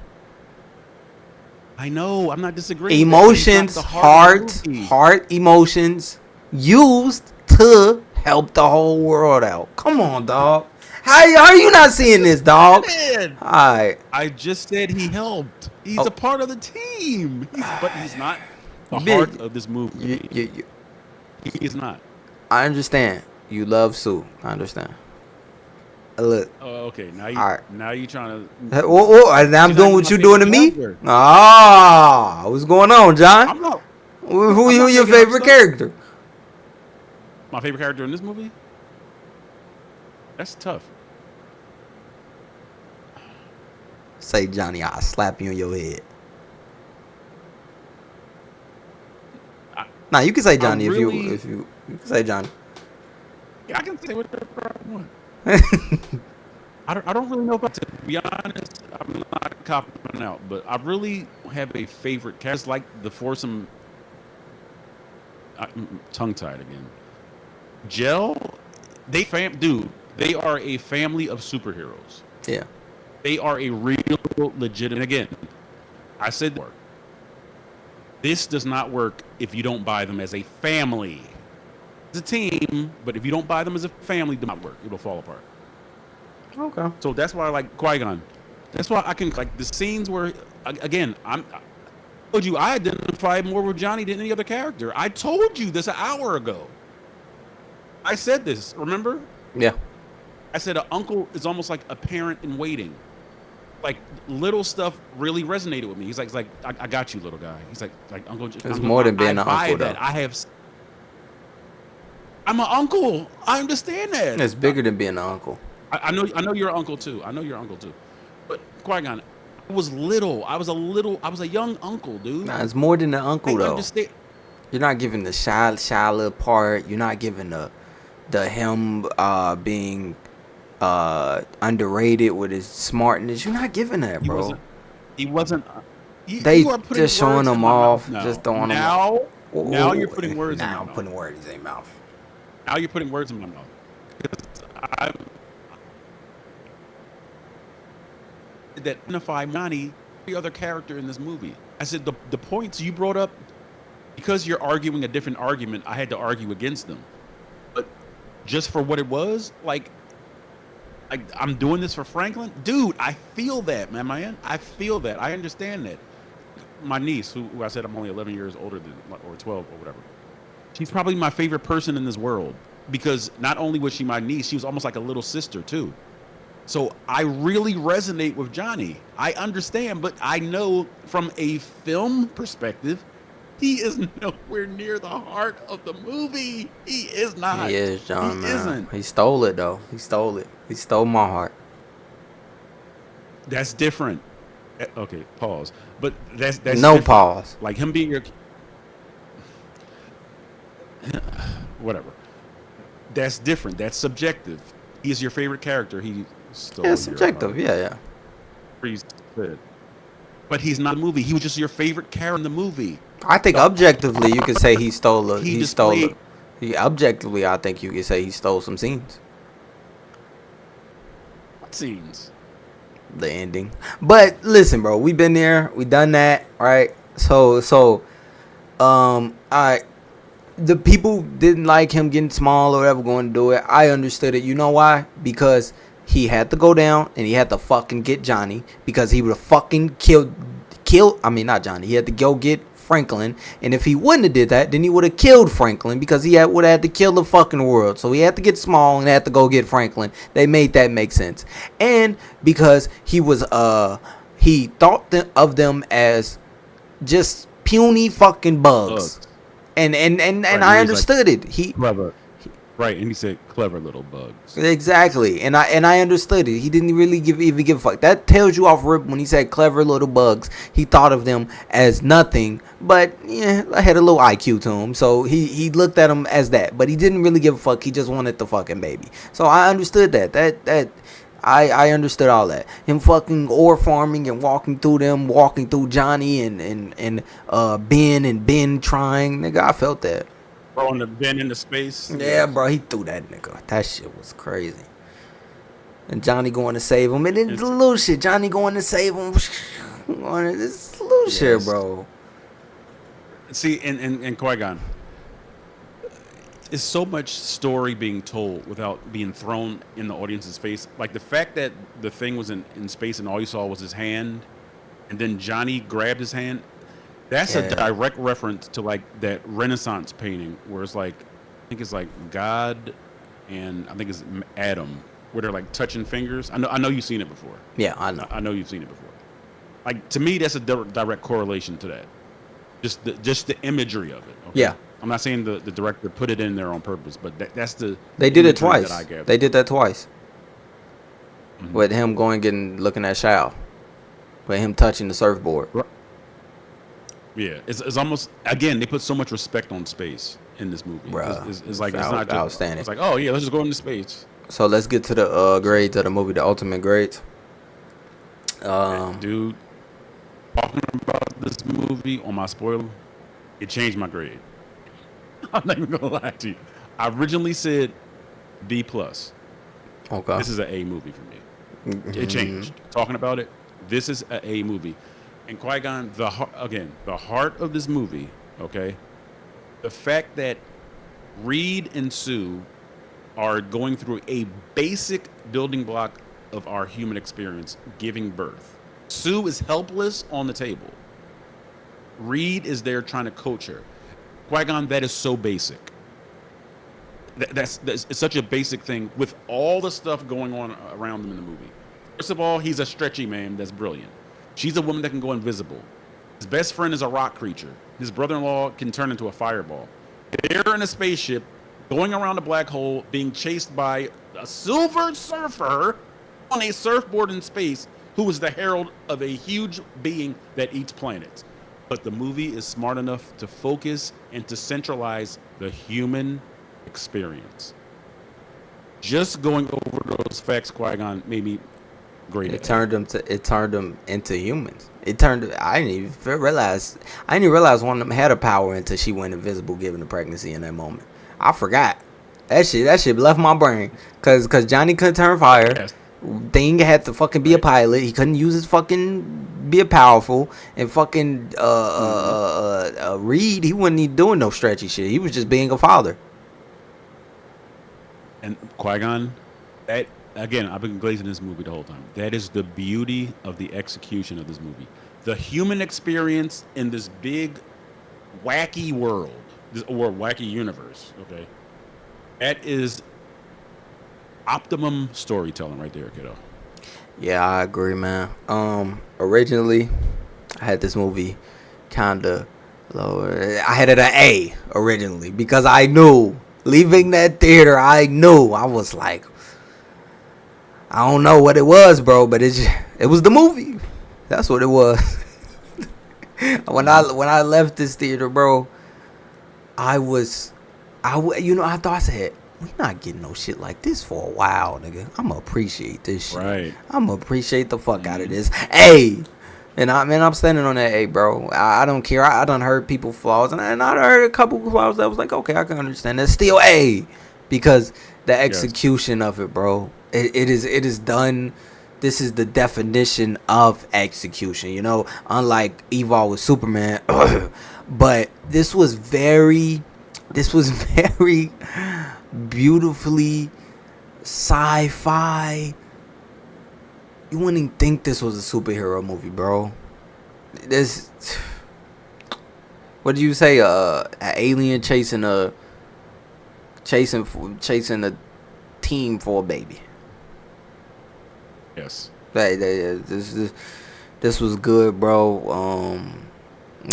S4: I know. I'm not disagreeing.
S1: Emotions, heart emotions used to help the whole world out. Come on, dog. How are you not seeing this, dog? Alright.
S4: I just said he helped. He's a part of the team. But he's not the heart of this movie. He is not.
S1: I understand. You love Sue. I understand. Look.
S4: Oh, okay. Now you trying
S1: to. I'm doing what you doing to me? Ah, what's going on, John?
S4: I'm not.
S1: Who your favorite character?
S4: My favorite character in this movie? That's tough.
S1: Say Johnny, I'll slap you in your head. Nah, you can say Johnny if you can say Johnny.
S4: Yeah, I can say whatever I want. I don't really know about to be honest. I'm not copping out, but I really have a favorite cast like the foursome. Tongue tied again. Gel, they are a family of superheroes.
S1: Yeah,
S4: they are a real legitimate. Again, I said work. This does not work if you don't buy them as a family. It's a team, but if you don't buy them as a family, it does not work. It'll fall apart.
S1: Okay.
S4: So that's why I like Qui-Gon. That's why I can like the scenes where, again, I told you I identified more with Johnny than any other character. I told you this an hour ago. I said this, remember?
S1: Yeah.
S4: I said an uncle is almost like a parent in waiting. Like little stuff really resonated with me. He's like I got you, little guy. He's like Uncle.
S1: It's more than being an uncle, though.
S4: I'm an uncle. I understand that.
S1: It's bigger than being an uncle.
S4: I know you're an uncle too. But Qui-Gon, I was little. I was a young uncle, dude.
S1: Nah, it's more than an uncle, though.
S4: Understand.
S1: You're not giving the shy little part. You're not giving the him being underrated with his smartness. You're not giving that, bro.
S4: He wasn't.
S1: They just showing him off, just throwing him off.
S4: Now you're putting words in my mouth.
S1: Now I'm putting words in my mouth.
S4: Now you're putting words in my mouth. That identify Johnny, every other character in this movie. I said the points you brought up, because you're arguing a different argument, I had to argue against them. But just for what it was, I'm doing this for Franklin, dude. I feel that, man. I feel that. I understand that. My niece, who I said I'm only 11 years older than, or 12 or whatever, she's probably my favorite person in this world because not only was she my niece, she was almost like a little sister too. So I really resonate with Johnny. I understand, but I know from a film perspective, he is nowhere near the heart of the movie. He is not.
S1: He is, John.
S4: He isn't.
S1: He stole it, though. He stole it. He stole my heart.
S4: That's different. Okay, pause. But that's
S1: No
S4: different.
S1: pause.
S4: Like him being your whatever. That's different. That's subjective. He's your favorite character. He stole
S1: Yeah,
S4: your
S1: subjective. Yeah.
S4: priest said. But he's not a movie. He was just your favorite character in the movie.
S1: I think objectively you could say he stole a.
S4: He
S1: He stole a.
S4: displayed
S1: Objectively, I think you could say he stole some scenes.
S4: scenes.
S1: The ending. But listen, bro, we been there. We done that, right? So, I. The people didn't like him getting small or whatever going to do it. I understood it. You know why? Because he had to go down and he had to fucking get Johnny because he would have fucking killed. I mean, not Johnny. He had to go get Franklin, and if he wouldn't have did that, then he would have killed Franklin because he would have had to kill the fucking world. So he had to get small and had to go get Franklin. They made that make sense, and because he was he thought of them as just puny fucking bugs. And
S4: Right,
S1: I
S4: he was
S1: understood it. He
S4: Clever. Right, and he said clever little bugs.
S1: exactly, and I understood it. He didn't really even give a fuck. That tells you off rip when he said clever little bugs. He thought of them as nothing, but yeah, I had a little IQ to him, so he looked at them as that. But he didn't really give a fuck. He just wanted the fucking baby. So I understood that. I understood all that. Him fucking ore farming and walking through Johnny and Ben trying. Nigga, I felt that.
S4: Throwing the bin into space.
S1: Yeah, bro, he threw that nigga. That shit was crazy. And Johnny going to save him. And then the little shit. Johnny going to save him. This little shit, bro.
S4: See, and Qui-Gon, it's so much story being told without being thrown in the audience's face. Like the fact that the thing was in space and all you saw was his hand, and then Johnny grabbed his hand. That's a direct reference to like that Renaissance painting where it's like, I think it's like God and I think it's Adam, where they're like touching fingers. I know you've seen it before.
S1: Yeah, I know.
S4: I know you've seen it before. Like to me, that's a direct correlation to that. Just the imagery of it. Okay?
S1: Yeah.
S4: I'm not saying the director put it in there on purpose, but that's the.
S1: They did it
S4: imagery
S1: twice.
S4: that I gathered.
S1: They did that twice.
S4: Mhm.
S1: With him looking at Shao. With him touching the surfboard.
S4: Yeah, it's almost again they put so much respect on space in this movie.
S1: Bruh,
S4: It's like it's not just
S1: outstanding.
S4: It's like, oh yeah, let's just go into space.
S1: So let's get to the grades of the movie, the ultimate grades.
S4: Dude, talking about this movie on my spoiler, it changed my grade. I'm not even gonna lie to you. I originally said B plus.
S1: Okay.
S4: This is an A movie for me. It changed. Talking about it, this is an A movie. And Qui-Gon, the heart of this movie, okay? The fact that Reed and Sue are going through a basic building block of our human experience, giving birth. Sue is helpless on the table. Reed is there trying to coach her. Qui-Gon, that is so basic. That's it's such a basic thing with all the stuff going on around them in the movie. First of all, he's a stretchy man that's brilliant. She's a woman that can go invisible. His best friend is a rock creature. His brother-in-law can turn into a fireball. They're in a spaceship going around a black hole being chased by a silver surfer on a surfboard in space who is the herald of a huge being that eats planets. But the movie is smart enough to focus and to centralize the human experience. Just going over those facts, Qui-Gon made me great.
S1: It turned them into humans. I didn't even realize one of them had a power until she went invisible, giving the pregnancy in that moment. I forgot. That shit left my brain. Cause Johnny couldn't turn fire.
S4: Yes.
S1: Thing had to fucking be a pilot. He couldn't use his fucking be a powerful and fucking Reed. He wasn't even doing no stretchy shit. He was just being a father.
S4: And Qui-Gon, that again, I've been glazing this movie the whole time. That is the beauty of the execution of this movie. The human experience in this big, wacky world, or wacky universe, okay? That is optimum storytelling right there, kiddo.
S1: Yeah, I agree, man. Originally, I had this movie kinda lower. I had it an A originally because I knew leaving that theater. I was like, I don't know what it was, bro, but it It was the movie. That's what it was. when I left this theater, bro, I thought I said, we not getting no shit like this for a while, nigga. I'ma appreciate this shit.
S4: Right.
S1: I'ma appreciate the fuck out of this. Hey. And I'm standing on that, bro. I don't care. I done heard people flaws, and I done heard a couple flaws that was like, okay, I can understand that. Still, because the execution of it, bro, it is done. This is the definition of execution, you know. Unlike Evil with Superman, but this was very beautifully sci-fi. You wouldn't even think this was a superhero movie, bro. This, what did you say? An alien chasing a team for a baby.
S4: Yes.
S1: This was good, bro.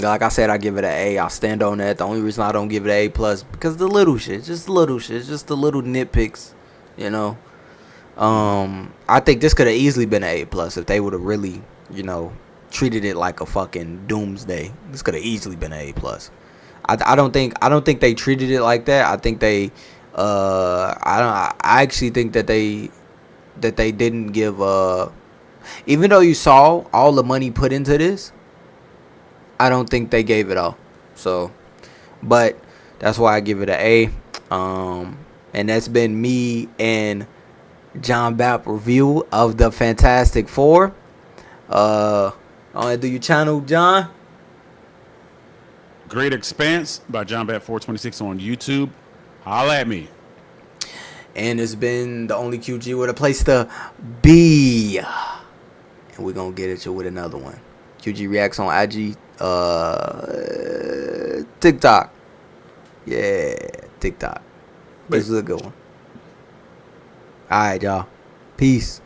S1: Like I said, I give it an A. I stand on that. The only reason I don't give it an A plus because the little shit, just the little nitpicks, you know. I think this could have easily been an A plus if they would have really, you know, treated it like a fucking doomsday. This could have easily been an A plus. I don't think they treated it like that. I think they, I actually think that they didn't give even though you saw all the money put into this, I don't think they gave it all. So, but that's why I give it an A. And that's been me and Jon Bap review of the Fantastic Four. Do your channel, John.
S4: Great Expanse by Jon Bap 426 on YouTube. Holla at me.
S1: And it's been the only QG with a place to be. And we're gonna get at you with another one. QG Reacts on IG, TikTok. Yeah, TikTok. This is a good one. Alright, y'all. Peace.